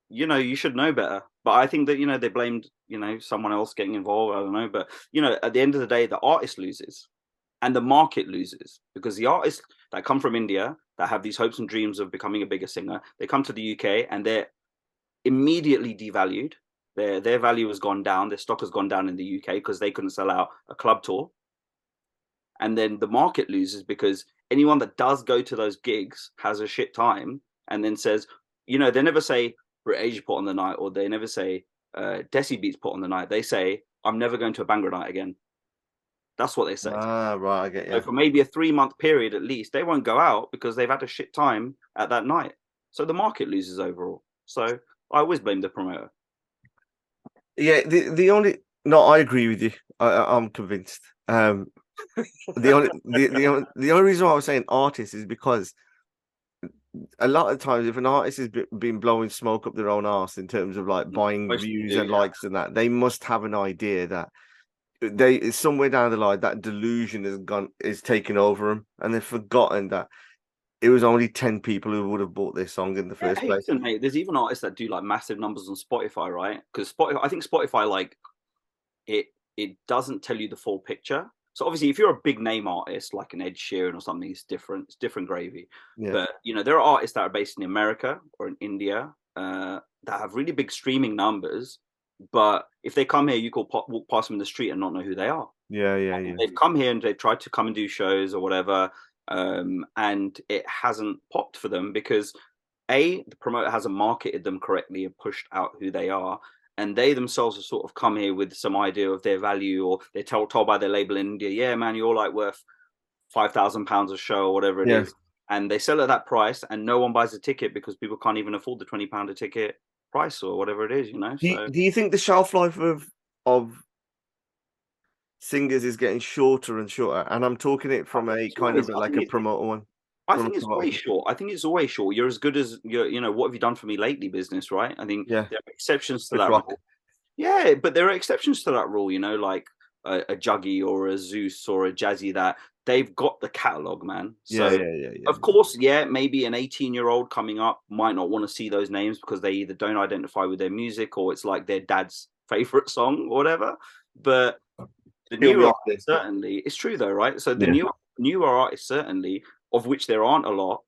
you know, you should know better. But I think that, you know, they blamed, you know, someone else getting involved. I don't know. But, you know, at the end of the day, the artist loses and the market loses, because the artists that come from India that have these hopes and dreams of becoming a bigger singer, they come to the UK and they're immediately devalued. Their value has gone down. Their stock has gone down in the UK because they couldn't sell out a club tour. And then the market loses because anyone that does go to those gigs has a shit time and then says, you know, they never say Brit Asia put on the night, or they never say Desi Beats put on the night. They say, I'm never going to a Bhangra night again. That's what they say. Ah, right, I get you. So for maybe a 3-month period at least, they won't go out because they've had a shit time at that night. So the market loses overall. So I always blame the promoter. Yeah, the only no, I agree with you. I'm convinced. The only reason why I was saying artists is because a lot of times, if an artist has been blowing smoke up their own arse in terms of like buying views and likes and that, they must have an idea that they somewhere down the line that delusion is taken over them, and they've forgotten that it was only 10 people who would have bought this song in the first place. Listen, mate, there's even artists that do like massive numbers on Spotify, right? Because I think Spotify, like, it doesn't tell you the full picture. So obviously, if you're a big name artist like an Ed Sheeran or something, it's different gravy. Yeah. But you know, there are artists that are based in America or in India that have really big streaming numbers. But if they come here, you could walk past them in the street and not know who they are. Yeah. They've come here and they've tried to come and do shows or whatever, and it hasn't popped for them because the promoter hasn't marketed them correctly and pushed out who they are. and they themselves have sort of come here with some idea of their value, or they're told by their label in India, yeah, man, you're like worth £5,000 a show or whatever it is, and they sell at that price, and no one buys a ticket because people can't even afford the £20 a ticket price or whatever it is, you know. Do you think the shelf life of singers is getting shorter and shorter? And I'm talking it from a kind of like a promoter one. I think it's way short. I think it's always short. You're as good as your, you know, what have you done for me lately business, right? I think there are exceptions to that rule. Yeah, but there are exceptions to that rule, you know, like a Juggy or a Zeus or a Jazzy, that they've got the catalog, man. So of course, maybe an 18-year-old coming up might not want to see those names because they either don't identify with their music or it's like their dad's favorite song or whatever. But the newer artists, certainly, it's true though, right? So the newer artists, certainly, of which there aren't a lot,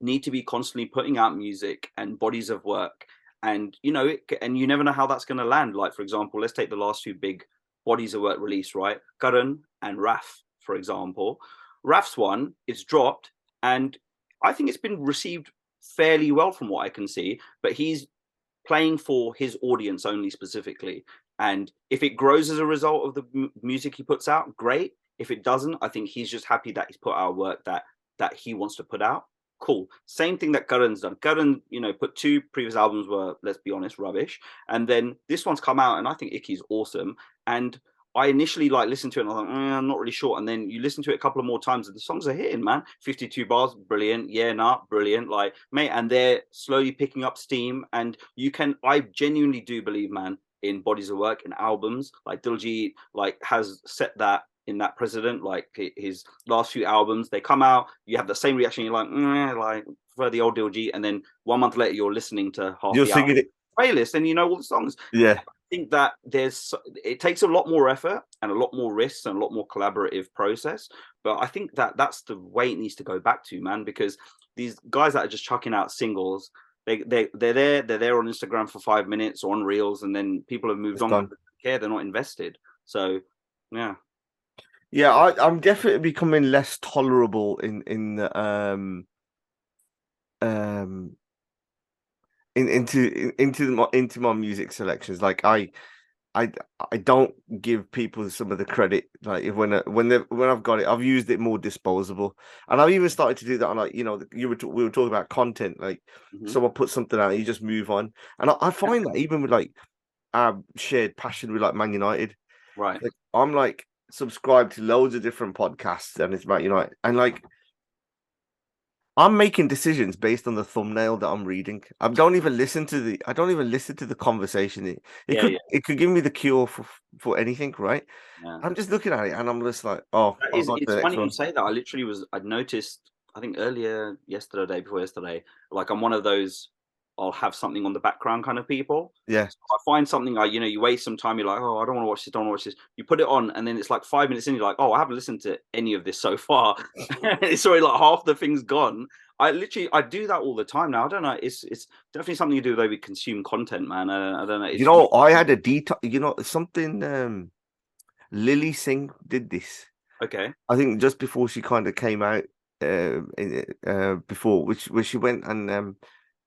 need to be constantly putting out music and bodies of work. And, you know, and you never know how that's going to land. Like, for example, let's take the last two big bodies of work released, right? Karan and Raf, for example. Raf's one, it's dropped, and I think it's been received fairly well from what I can see, but he's playing for his audience only specifically. And if it grows as a result of the music he puts out, great. If it doesn't, I think he's just happy that he's put out work that he wants to put out. Cool. Same thing that Karan's done. Karan, you know, put two previous albums were, let's be honest, rubbish. And then this one's come out, and I think Icky's awesome. And I initially like listened to it and I was like, I'm not really sure. And then you listen to it a couple of more times and the songs are hitting, man. 52 bars, brilliant. Yeah, brilliant. Like, mate, and they're slowly picking up steam. And I genuinely do believe, man, in bodies of work and albums. Like Diljit, like, has set that in that precedent. Like his last few albums, they come out, you have the same reaction. You're like for the old Diljit, and then 1 month later, you're listening to half the album playlist, and you know all the songs. Yeah, I think that it takes a lot more effort and a lot more risks and a lot more collaborative process. But I think that that's the way it needs to go back to, man, because these guys that are just chucking out singles, they're there on Instagram for 5 minutes or on Reels, and then people have moved on. They don't care, they're not invested. So I'm definitely becoming less tolerable into my music selections. Like I don't give people some of the credit. Like when I've got it, I've used it more disposable, and I've even started to do that on, like, you know, we were talking about content. Like someone put something out, you just move on, and I find that even with like our shared passion with like Man United, right? Like, I'm like subscribed to loads of different podcasts, and it's about United, and like I'm making decisions based on the thumbnail that I'm reading. I don't even listen to the conversation. It could give me the cure for anything, right? Yeah. I'm just looking at it and I'm just like, oh, it's funny you say that. I'd noticed, I think earlier yesterday, or day before yesterday, like I'm one of those, I'll have something on the background kind of people. Yeah. So I find something, like, you know, you waste some time, you're like, oh, I don't want to watch this, You put it on, and then it's like 5 minutes in, you're like, oh, I haven't listened to any of this so far. It's already like half the thing's gone. I do that all the time now. I don't know. It's definitely something to do with the way we consume content, man. I don't know. You know, I had a detox. You know, something. Lily Singh did this. Okay. I think just before she kind of came out. Before, which she went and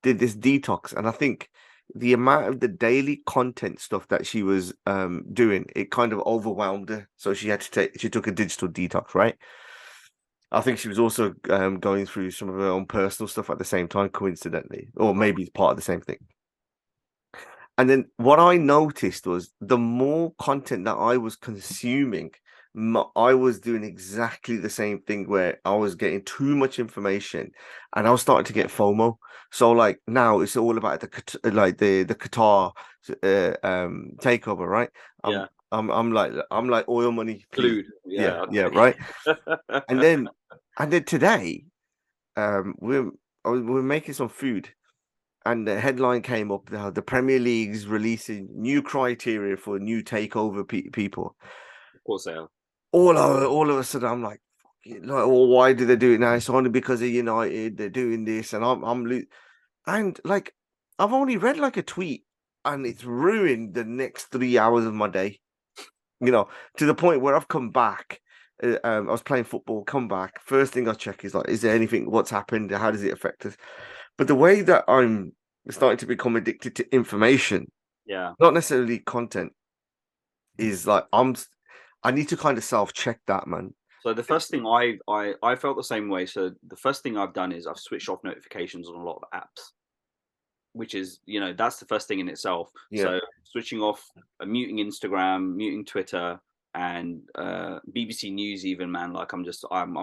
did this detox, and I think the amount of the daily content stuff that she was doing, it kind of overwhelmed her. So she took a digital detox, right? I think she was also going through some of her own personal stuff at the same time, coincidentally, or maybe it's part of the same thing. And then what I noticed was the more content that I was consuming, I was doing exactly the same thing, where I was getting too much information and I was starting to get FOMO. So like now it's all about the Qatar takeover, right? I'm like oil money glued. Yeah, right. and then today we're making some food, and the headline came up, the Premier League's releasing new criteria for new takeover people. Of course they are. All of a sudden, I'm like, well, why do they do it now? It's only because of United. They're doing this, and and like, I've only read like a tweet, and it's ruined the next 3 hours of my day. You know, to the point where I've come back. I was playing football, come back. First thing I check is like, is there anything? What's happened? How does it affect us? But the way that I'm starting to become addicted to information, Yeah. not necessarily content, is like I need to kind of self-check that, man. So the first thing I felt the same way. So the first thing I've done is I've switched off notifications on a lot of apps, which is, that's the first thing in itself. Yeah. So switching off, muting Instagram, muting Twitter, and BBC News even, man. Like I'm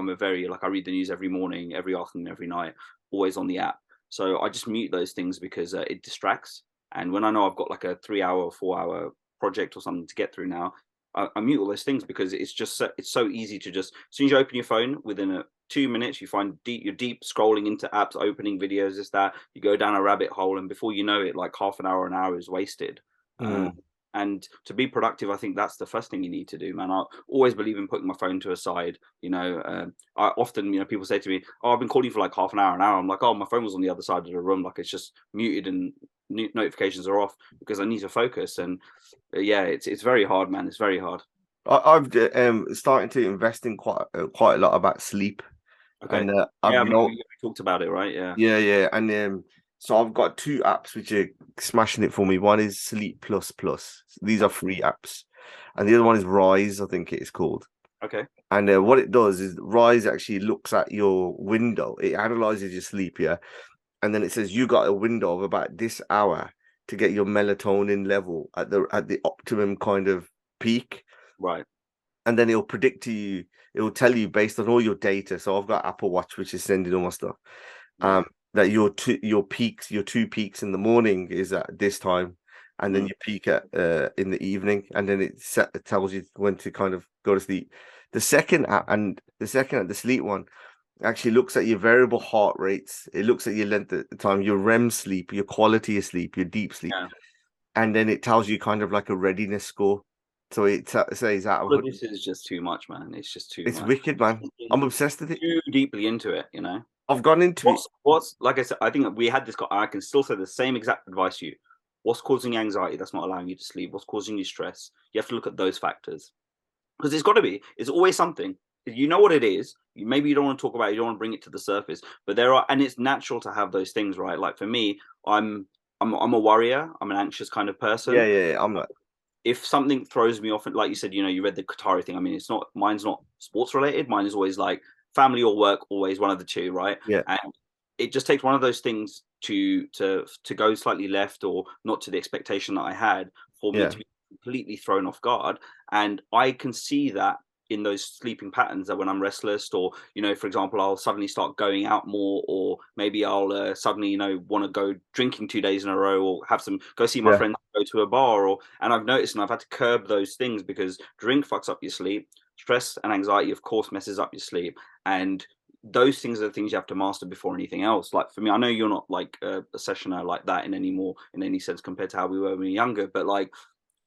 a very, like, I read the news every morning, every afternoon, every night, always on the app. So I just mute those things because it distracts. And when I know I've got like a 3 hour or 4 hour project or something to get through now, I mute all those things because it's so easy to just, as soon as you open your phone, within 2 minutes you find you're deep scrolling into apps, opening videos, this that, you go down a rabbit hole, and before you know it, like half an hour is wasted. Mm. And to be productive, I think that's the first thing you need to do, man. I always believe in putting my phone to a side. I often, people say to me, "Oh, I've been calling for like half an hour, an hour." I'm like, "Oh, my phone was on the other side of the room, like it's just muted and notifications are off because I need to focus." And yeah, it's very hard, man. It's very hard. I've starting to invest in quite a lot about sleep, Okay. and Yeah, I've we talked about it, right? Yeah. yeah, and so I've got two apps which are smashing it for me. One is Sleep Plus Plus. These are free apps, and the other one is Rise, I think it is called. Okay. And what it does is Rise actually looks at your window. It analyzes your sleep, yeah, and then it says you got a window of about this hour to get your melatonin level at the optimum kind of peak. Right. And then it'll predict to you, it will tell you based on all your data. So I've got Apple Watch, which is sending all my stuff. Yeah. That your two peaks in the morning is at this time, and then Mm. you peak at in the evening, and then it tells you when to kind of go to sleep. The second, the sleep one actually looks at your variable heart rates. It looks at your length of time, your REM sleep, your quality of sleep, your deep sleep, Yeah. and then it tells you kind of like a readiness score. So it says out of But this is just too much, man. It's just too it's much. wicked, man. I'm obsessed with it. Too deeply into it. I've gone into it. What's like I said, I think we had this. I can still say the same exact advice to you. What's causing you anxiety? That's not allowing you to sleep. What's causing you stress? You have to look at those factors because it's got to be. It's always something. You know what it is. Maybe you don't want to talk about it. You don't want to bring it to the surface. But and it's natural to have those things, right? Like for me, I'm a worrier. I'm an anxious kind of Yeah, person. yeah, yeah. I'm like, If something throws me off, and like you said, you read the Qatari thing. I mean, mine's not sports related. Mine is always like family or work, always one of the two, right? yeah, And it just takes one of those things to go slightly left or not to the expectation that I had for me yeah, to be completely thrown off guard. And I can see that in those sleeping patterns, that when I'm restless, or for example, I'll suddenly start going out more, or maybe I'll suddenly want to go drinking 2 days in a row, or go see my yeah. friends, go to a bar, and I've noticed, and I've had to curb those things because drink fucks up your sleep. Stress and anxiety, of course, messes up your sleep, and those things are the things you have to master before anything else. Like for me, I know you're not like a sessioner like that in any sense compared to how we were when we were younger, but like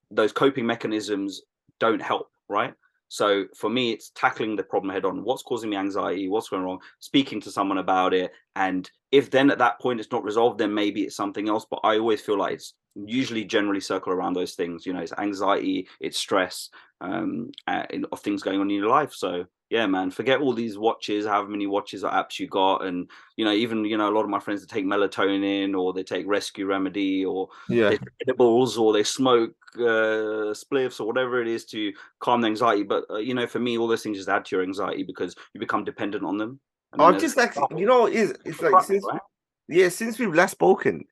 those coping mechanisms don't help, right? So for me, it's tackling the problem head on. What's causing me anxiety? What's going wrong? Speaking to someone about it. And if then at that point it's not resolved, then maybe it's something else. But I always feel like it's usually generally circle around those things. It's anxiety, it's stress, of things going on in your life. So yeah, man, forget all these watches, however many watches or apps you got. And, even, a lot of my friends that take melatonin, or they take rescue remedy, or Yeah. they take edibles, or they smoke spliffs, or whatever it is to calm the anxiety. But, for me, all those things just add to your anxiety because you become dependent on them. And then I've there's just like, it's like right? since we've last spoken,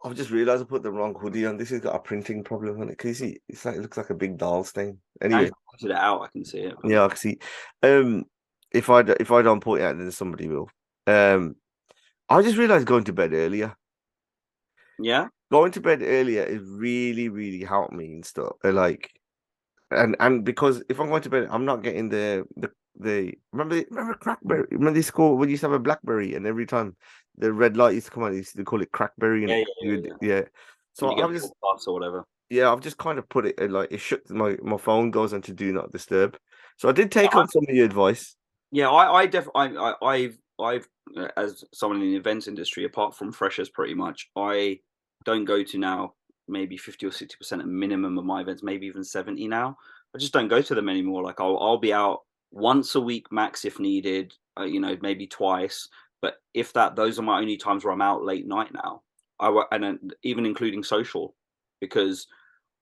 I've just realized I put the wrong hoodie on. This has got a printing problem on it. Can you see? It's like, it looks like a big doll stain. Now Anyway, you pointed it out, I can see it. yeah, I can see. Um, if I don't point it out, then somebody will. I just realized going to bed earlier. Yeah. Going to bed earlier is really, really helped me and stuff. Like, and because if I'm going to bed, I'm not getting the remember crackberry. Remember this school when you used to have a blackberry, and every time the red light used to come on, they used to call it crackberry, and Yeah, it, yeah, yeah, yeah. yeah. When So you get I've just puffs or whatever. yeah, I've just kind of put it like it shut my phone goes into do not disturb. So I did take Yeah, on some of your advice. yeah, I've as someone in the events industry, apart from freshers, pretty much, I don't go to now maybe 50 or 60% at minimum of my events, maybe even 70 now. I just don't go to them anymore. Like I'll be out once a week max if needed, maybe twice. But if that, those are my only times where I'm out late night now. And then even including social. because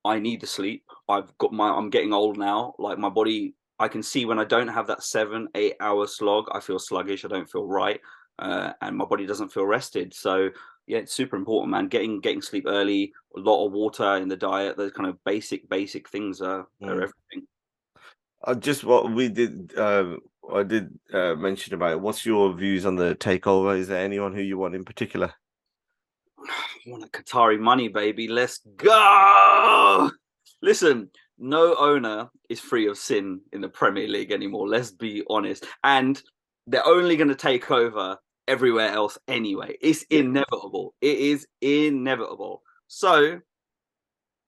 I need the sleep. I'm getting old now. Like my body, I can see when I don't have that 7-8 hour slog, I feel sluggish. I don't feel right. And my body doesn't feel rested. So yeah, it's super important, man. Getting sleep early, a lot of water in the diet, those kind of basic things are everything. Just what we did. I did mention about it. What's your views on the takeover? Is there anyone who you want in particular? I want a Qatari money, baby. Let's go. Listen, no owner is free of sin in the Premier League anymore. Let's be honest. And they're only going to take over everywhere else anyway. It's inevitable. It is inevitable. So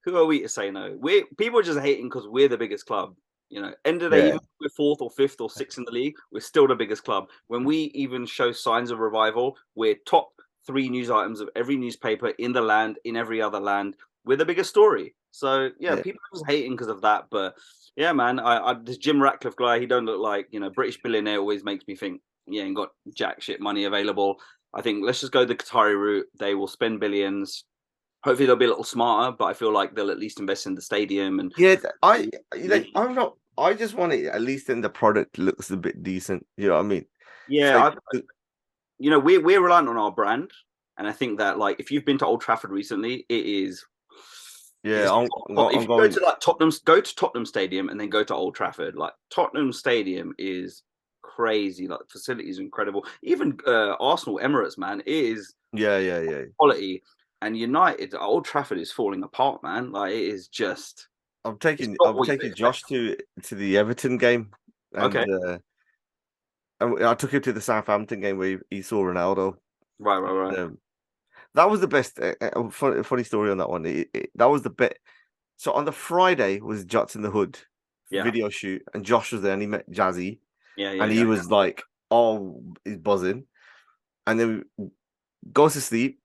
who are we to say no? People are just hating because we're the biggest club. You know, end of the day, even if we're 4th or 5th or 6th in the league, we're still the biggest club. When we even show signs of revival, we're top 3 news items of every newspaper in the land, in every other land. We're the biggest story. So yeah, people are just hating because of that. But yeah, man, I this Jim Ratcliffe guy, he don't look like, you know, British billionaire always makes me think, yeah, ain't got jack shit money available. I think let's just go the Qatari route. They will spend billions. Hopefully they'll be a little smarter, but I feel like they'll at least invest in the stadium. And I'm not. I just want it at least in the product looks a bit decent. You know what I mean? Yeah, you know, we're reliant on our brand, and I think that like if you've been to Old Trafford recently, it is. Yeah, if you go to like go to Tottenham Stadium and then go to Old Trafford. Like Tottenham Stadium is crazy. Like facilities are incredible. Even Arsenal Emirates, man, it is quality. And United, Old Trafford is falling apart, man. Like it is just. I'm taking Josh to the Everton game, and I took him to the Southampton game where he saw Ronaldo. Right. That was the best. Funny story on that one. That was the best. So on the Friday was Jots in the Hood video shoot, and Josh was there, and he met Jazzy, and he was like, "Oh, he's buzzing," and then goes to sleep.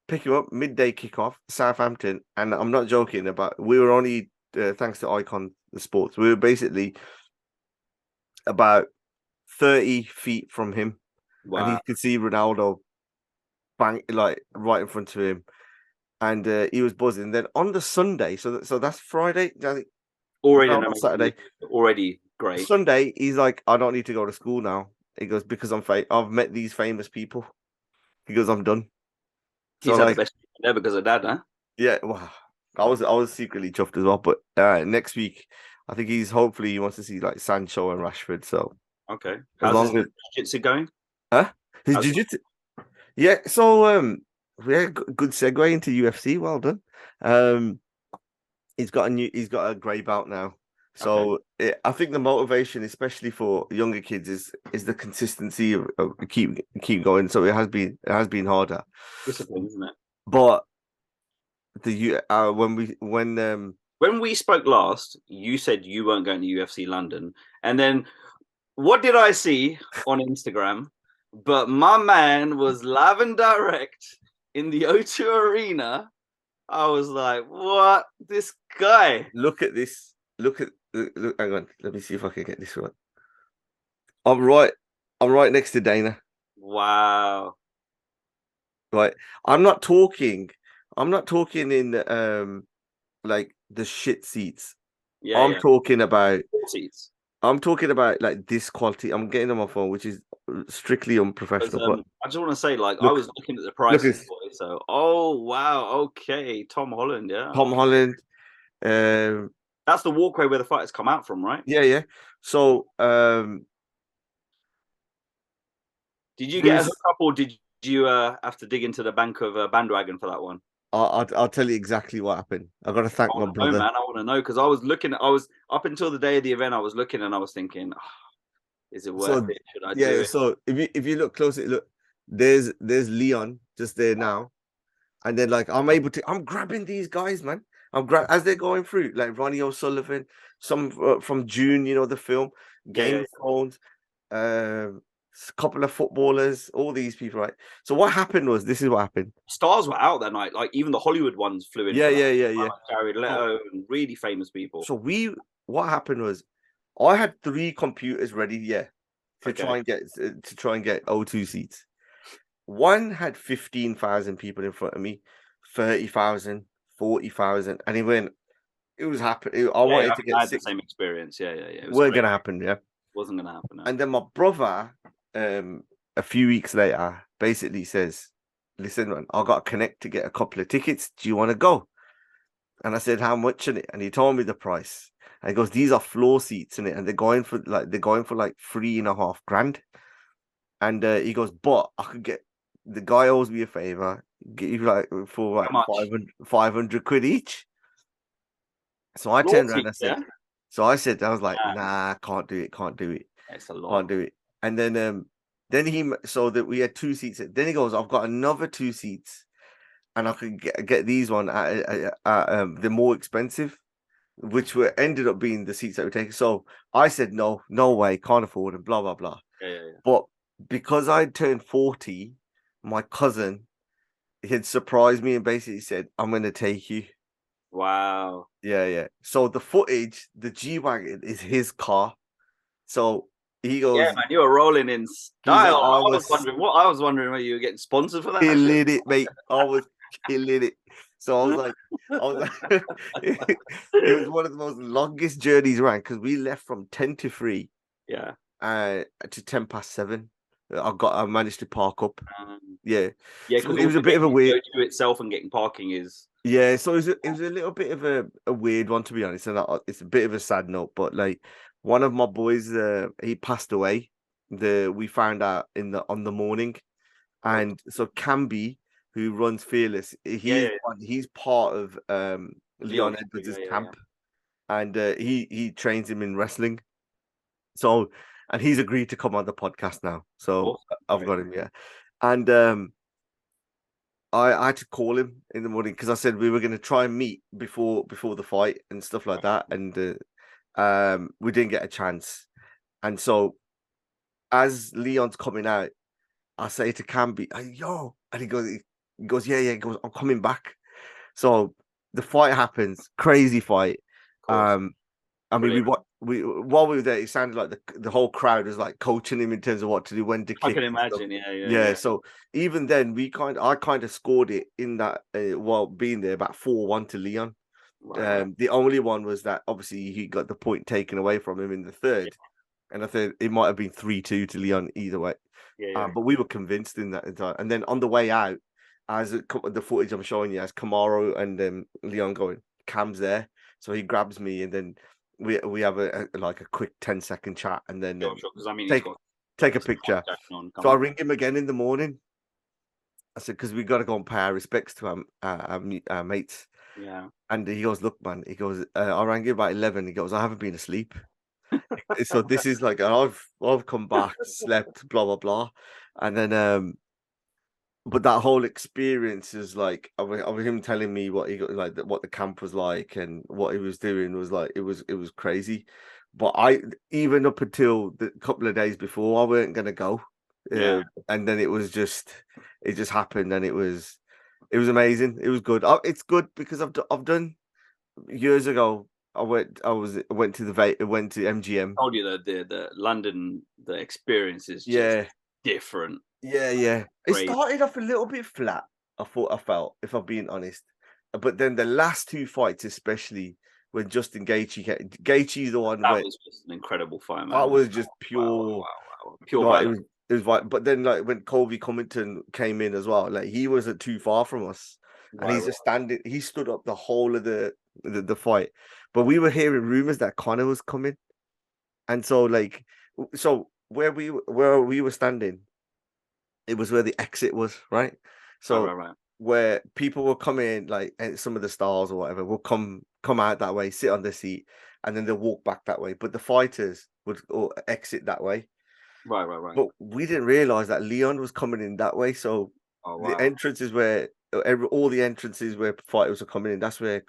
Pick him up midday kickoff, Southampton, and I'm not joking about. We were only thanks to Icon the Sports. We were basically about 30 feet from him, and he could see Ronaldo bang like right in front of him, and he was buzzing. Then on the Sunday, so that's Friday. Already Saturday, already great. Sunday, he's like, I don't need to go to school now. He goes because I've met these famous people. He goes, I'm done. He's had the best there because of that, huh? Yeah, well, I was secretly chuffed as well. But next week, I think hopefully he wants to see like Sancho and Rashford. So okay, how's his jiu-jitsu going? Huh? His jiu-jitsu? Yeah. So yeah, good segue into UFC. Well done. He's got a grey belt now. So I think the motivation, especially for younger kids, is the consistency of keep going. So it has been harder. Discipline, isn't it? But when we spoke last, you said you weren't going to UFC London, and then what did I see on Instagram? But my man was live and direct in the O2 Arena. I was like, what? This guy. Look at this. Look. Hang on. Let me see if I can get this right. I'm right next to Dana. Wow. Right. I'm not talking in like the shit seats. I'm talking about seats. I'm talking about like this quality. I'm getting on my phone, which is strictly unprofessional. I just want to say, like, I was looking at the prices. So, oh wow, okay, Tom Holland, Tom Holland. That's the walkway where the fighters come out from, right? Yeah. So, did you get a hookup, or did you have to dig into the bank of Bandwagon for that one? I'll tell you exactly what happened. I've got to thank my brother. Man, I want to know because I was up until the day of the event. I was looking and I was thinking, is it worth it? Should I do it? So if you look closely, look, there's Leon just there now, and then like I'm grabbing these guys, man. As they're going through, like Ronnie O'Sullivan, some from June, you know, the film, Game of Thrones, a couple of footballers, all these people, right? So what happened was, this is what happened. Stars were out that night, like even the Hollywood ones flew in. Yeah. Like Jared Leto and really famous people. So what happened was, I had 3 computers ready, to try and get O2 seats. One had 15,000 people in front of me, 30,000, 40,000, and he went. It was happening. I wanted to get I had the 6. same experience. Yeah. It was Weren't crazy. gonna happen, yeah. Wasn't gonna happen. No. And then my brother, a few weeks later, basically says, "Listen, man, I got to connect to get a couple of tickets. Do you want to go?" And I said, "How much in it?" And he told me the price. And he goes, "These are floor seats in it, and they're going for like 3.5 grand." And he goes, "But I could get the guy owes me a favor, get you like for like How much? 500 quid each." So I Floor turned around and I seats, said, yeah. I was like, Man, "Nah, can't do it, it's a lot. can't do it." And then so that we had 2 seats. Then he goes, "I've got another 2 seats, and I could get these one they're more expensive, which were ended up being the seats that we taking." So I said, "No, no way, can't afford them." Blah blah blah. Yeah. But because I turned 40, my cousin had surprised me and basically said, "I'm going to take you." Wow. Yeah. So the footage, the G Wagon is his car. So he Yeah, goes, man, you were rolling in he's like, style. I I was was wondering what I was wondering whether you were getting sponsored for that shit. killing it, mate. I was killing it. So I was like, it was one of the most longest journeys around because we left from 10 to 3 Yeah. to 10 past 7. I managed to park up. Yeah. Yeah, So because it was also a bit of a getting weird, to itself and getting parking is yeah. So it was a little bit of a weird one, to be honest. And it's a bit of a sad note, but like one of my boys, he passed away. We found out on the morning. oh, And so Camby, who runs Fearless, yeah. he's part of Leon, Leon Edwards' yeah. camp, and he trains him in wrestling. So, and he's agreed to come on the podcast now. So Awesome. I've Great. got him, yeah. And I had to call him in the morning because I said we were going to try and meet before the fight and stuff like that, and we didn't get a chance. And so as Leon's coming out, I say to Camby, "Hey, yo," and he goes, yeah. He goes, "I'm coming back." So the fight happens, crazy fight. Of course. I mean, Brilliant. we while we were there, it sounded like the whole crowd was like coaching him in terms of what to do, when to I kick can and stuff. imagine. Yeah. So even then, I kind of scored it in that while being there, about 4-1 to Leon. Right. The only one was that obviously he got the point taken away from him in the third, and I think it might have been 3-2 to Leon either way. Yeah. But we were convinced in that entire. And then on the way out, the footage I'm showing you, as Kamaro and Leon going, Cam's there, so he grabs me, and then we have like a quick 10-second chat, and then Sure. Because I mean, he's take got take a picture. on. So I ring him again in the morning. I said, because we got to go and pay our respects to our mates. Yeah. And he goes, "Look, man," he goes, "I rang you about 11. He goes, "I haven't been asleep." So this is like, I've come back, slept, blah blah blah, and then but that whole experience is like of him telling me what he got, like what the camp was like and what he was doing, was like it was crazy. But I, even up until the couple of days before, I weren't gonna go, Yeah. and then it just happened, and it was amazing. It was good. It's good because I've done years ago. I went to MGM. Told you that the London experience is just Yeah, different. yeah. It Great. started off a little bit flat. I felt, if I'm being honest, but then the last 2 fights, especially when Justin Gaethje's the one That where was just an incredible fight, man. that was just Wow. pure. Pure Like violence. it was like, but then like when Colby Covington came in as well, like he wasn't too far from us, and Right. he's just standing. He stood up the whole of the fight, but we were hearing rumors that Connor was coming, and so like, so where we were standing, it was where the exit was, right? So Right. where people will come in, like some of the stars or whatever, will come out that way, sit on the seat, and then they'll walk back that way. But the fighters would or exit that way. Right. But we didn't realize that Leon was coming in that way. So Oh, the wow. entrances where all the entrances where fighters were coming in, that's where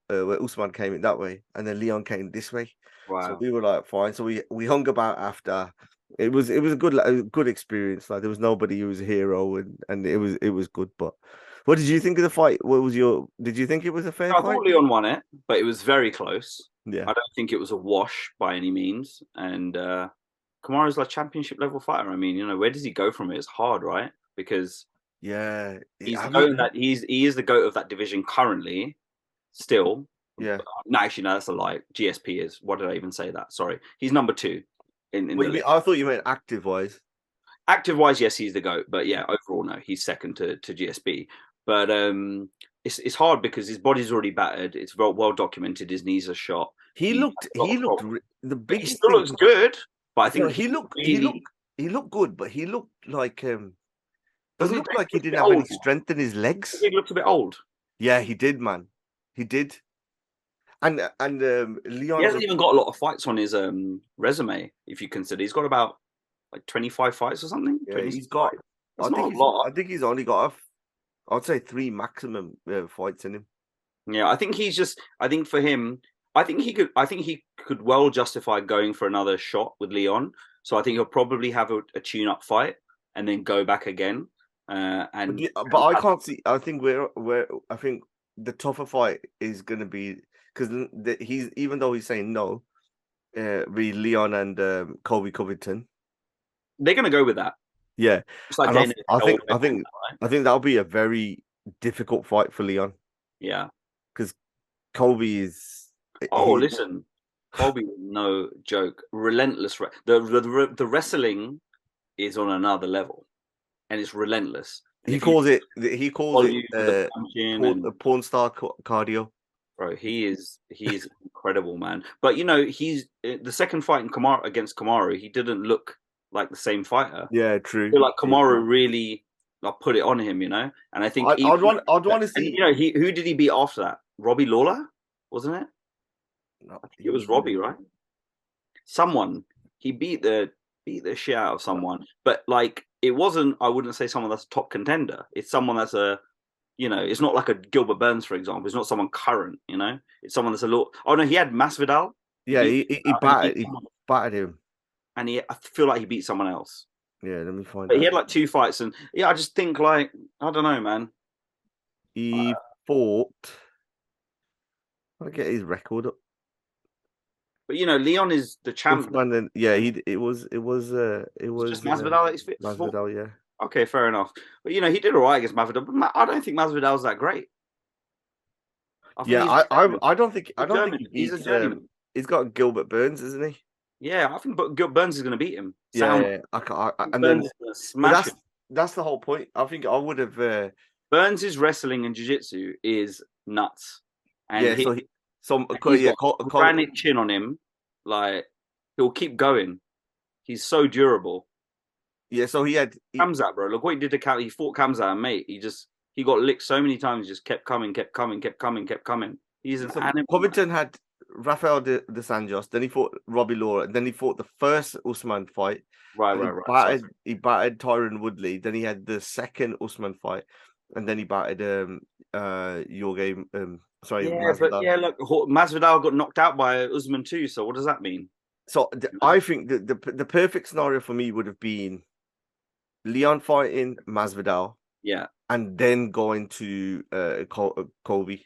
where Usman came in that way, and then Leon came this way. So Wow. we were like, fine. So we hung about after. It was a good experience. Like there was nobody who was a hero, and it was good. But what did you think of the fight? Did you think it was a fair I fight? thought Leon won it, but it was very close. Yeah, I don't think it was a wash by any means. And Kamaru's like championship level fighter. I mean, where does he go from it? It's hard, right? Because Yeah, He's the I goat of mean, that. He is the goat of that division currently. Still, yeah. no, actually, no, that's a lie. GSP is. What did I even say that? Sorry, he's number 2 in What the you mean? list. I thought you meant active wise. Active wise, yes, he's the goat. But yeah, overall, no, he's second to GSP. But it's hard because his body's already battered. It's well documented. His knees are shot. He He looked. has a lot He of looked. problems. The But he biggest still thing. looks good. But I No, think he he looked. He looked. really He looked good, but he looked like doesn't doesn't he look look like he a didn't bit have any old? strength in his legs. He looks a bit old. Yeah, he did, man. He did. And He Leon hasn't was. even got a lot of fights on his resume. If you consider, he's got about like 25 fights or something. Yeah, 26 he's got. fights. That's not a lot. I think he's only got. I'd say 3 maximum fights in him. Yeah, I think he's just. I think for him, I think he could. I think he could well justify going for another shot with Leon. So I think he'll probably have a tune-up fight and then go back again. And But I can't see. I think we're. I think the tougher fight is going to be because he's even though he's saying no, be Leon and Colby Covington. they're going to go with that. Yeah, It's like and Dana held their ground, right? I think that'll be a very difficult fight for Leon Yeah. because Colby is Oh, he. listen, Colby, no joke. Relentless. The wrestling is on another level, and it's relentless. And He if you calls it. He calls follow it you with the punching and porn star cardio. bro, he is incredible, man. But you know, he's the second fight in Kamaru against Kamaru. He didn't look like the same fighter. Yeah, I true. feel like True. Kamaru really like put it on him, you know. And I think even, I'd want to and see. you know, who did he beat after that? Robbie Lawler, wasn't it? No, I think it was Robbie, right? Someone he beat the shit out of someone, but like it wasn't. I wouldn't say someone that's a top contender. It's someone that's a you know, it's not like a Gilbert Burns, for example. It's not someone current, you know. It's someone that's a little. Oh no, he had Masvidal. Yeah, He he battered him. and I feel like he beat someone else. Yeah, let me find But he out. had like 2 fights, and yeah, I just think like I don't know, man. He fought. I'll get his record up. But you know, Leon is the champ. Then, yeah, it was Just Masvidal that he's fit for. Masvidal, yeah. Okay, fair enough. But you know, he did all right against Masvidal. But I don't think Masvidal's that great. Yeah, I don't think he he's a beats. journeyman. He's got Gilbert Burns, isn't he? Yeah, I think Gilbert Burns is going to beat him. Yeah, and then smash him. That's the whole point. I think I would have. Burns' wrestling and jiu-jitsu is nuts. And yeah, he's got a granite chin on him. Like, he'll keep going. He's so durable. Yeah, so he Kamzat, bro. Look what he did to Kam. He fought Kamzat, and mate, he got licked so many times. He just kept coming. He's an animal. Covington had Rafael dos Anjos, then he fought Robbie Lawler, and then he fought the first Usman fight. Right. He battered Tyron Woodley. Then he had the second Usman fight, and then he battered your game. Masvidal. But yeah, look, Masvidal got knocked out by Usman too. So what does that mean? So I think the perfect scenario for me would have been Leon fighting Masvidal, yeah, and then going to Colby.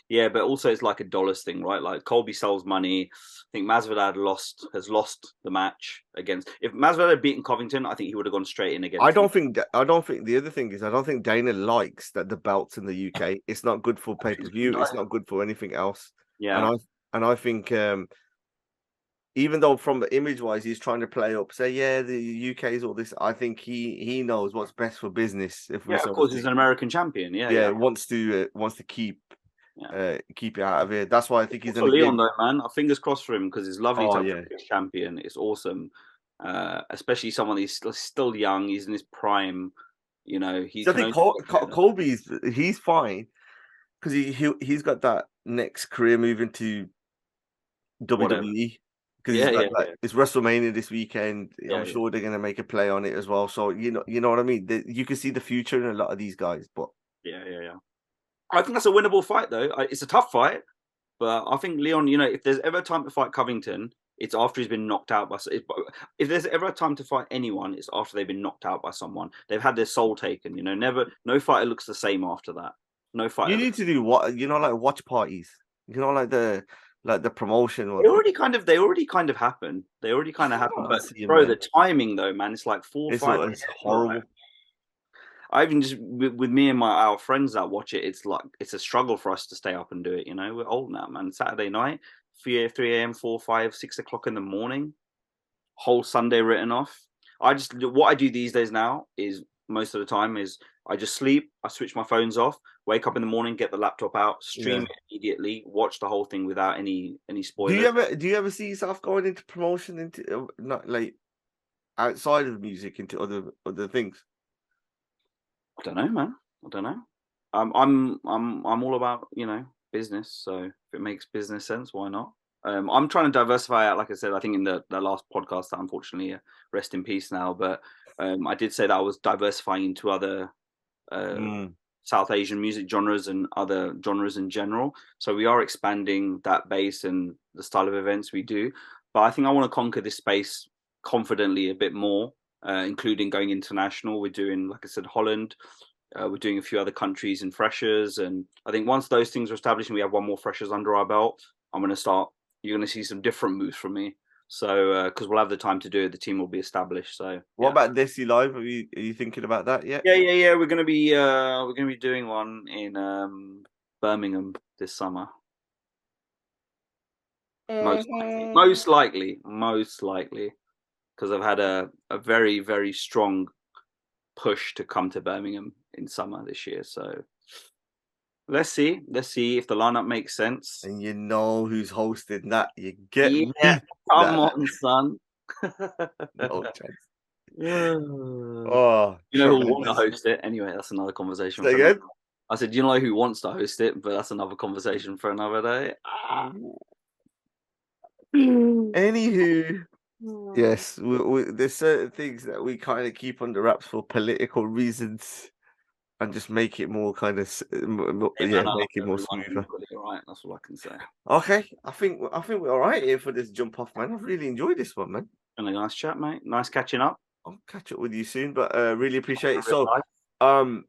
Yeah, but also it's like a dollars thing, right? Like Colby sells money. I think Masvidal has lost the match against. If Masvidal had beaten Covington, I think he would have gone straight in against. I don't think the other thing is I don't think Dana likes that the belt's in the UK. It's not good for pay-per-view. It's not good for anything else. Yeah, and I think even though from the image wise he's trying to play up, say yeah the UK is all this. I think he knows what's best for business. Of course he's an American champion. Yeah. Wants to keep it out of here. That's why I think he's in Leon though, man. Fingers crossed for him because it's lovely to have a champion. It's awesome, especially someone who's still young. He's in his prime. You know, I think Colby's fine because he's got that next career move into WWE. Because it's WrestleMania this weekend. I'm sure they're going to make a play on it as well. So you know what I mean. You can see the future in a lot of these guys. But yeah. I think that's a winnable fight, though. It's a tough fight, but I think Leon. You know, if there's ever time to fight Covington, it's after he's been knocked out by. If there's ever a time to fight anyone, it's after they've been knocked out by someone. They've had their soul taken. You know, no fighter looks the same after that. No fighter. You need to do like watch parties. Like the promotion. They already kind of happened. But bro, the timing though, man, it's like 4 or 5. It's horrible. I even just with me and our friends that watch it, it's like it's a struggle for us to stay up and do it. You know, we're old now, man. Saturday night, 3 a.m., 4, 5, 6 o'clock in the morning, whole Sunday written off. What I do these days now is most of the time is I just sleep, I switch my phones off, wake up in the morning, get the laptop out, stream it immediately, watch the whole thing without any spoilers. Do you ever see yourself going into promotion into not like outside of music into other things? I don't know, man. I don't know. I'm all about, you know, business. So if it makes business sense, why not? I'm trying to diversify out. Like I said, I think in the last podcast, that unfortunately, rest in peace now. But I did say that I was diversifying into other South Asian music genres and other genres in general. So we are expanding that base and the style of events we do. But I think I want to conquer this space confidently a bit more, including going international. We're doing, like I said, Holland. We're doing a few other countries in freshers. And I think once those things are established and we have one more freshers under our belt, I'm going to start, you're going to see some different moves from me. So, because we'll have the time to do it, the team will be established. So, what about Desi Live? Are you thinking about that yet? Yeah. We're gonna be doing one in Birmingham this summer. Most likely, because I've had a very, very strong push to come to Birmingham in summer this year. So let's see if the lineup makes sense. And you know who's hosting that? You get me? Come on, son. No chance. Oh, you know who wants to host it? Anyway, that's another conversation. Say again? I said, you know who wants to host it, but that's another conversation for another day. Anywho, yes, there's certain things that we kind of keep under wraps for political reasons, and just make it more kind of make it more smoother. Right, that's all I can say. Okay, I think we're all right here for this jump off, man. I've really enjoyed this one, man. And a nice chat, mate. Nice catching up. I'll catch up with you soon, but really appreciate it. So,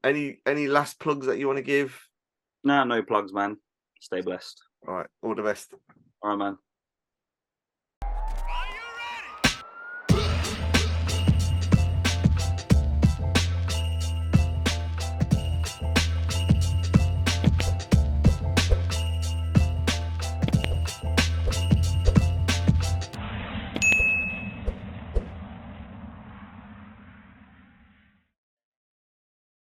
any last plugs that you want to give? No plugs, man. Stay blessed. All right, all the best. All right, man.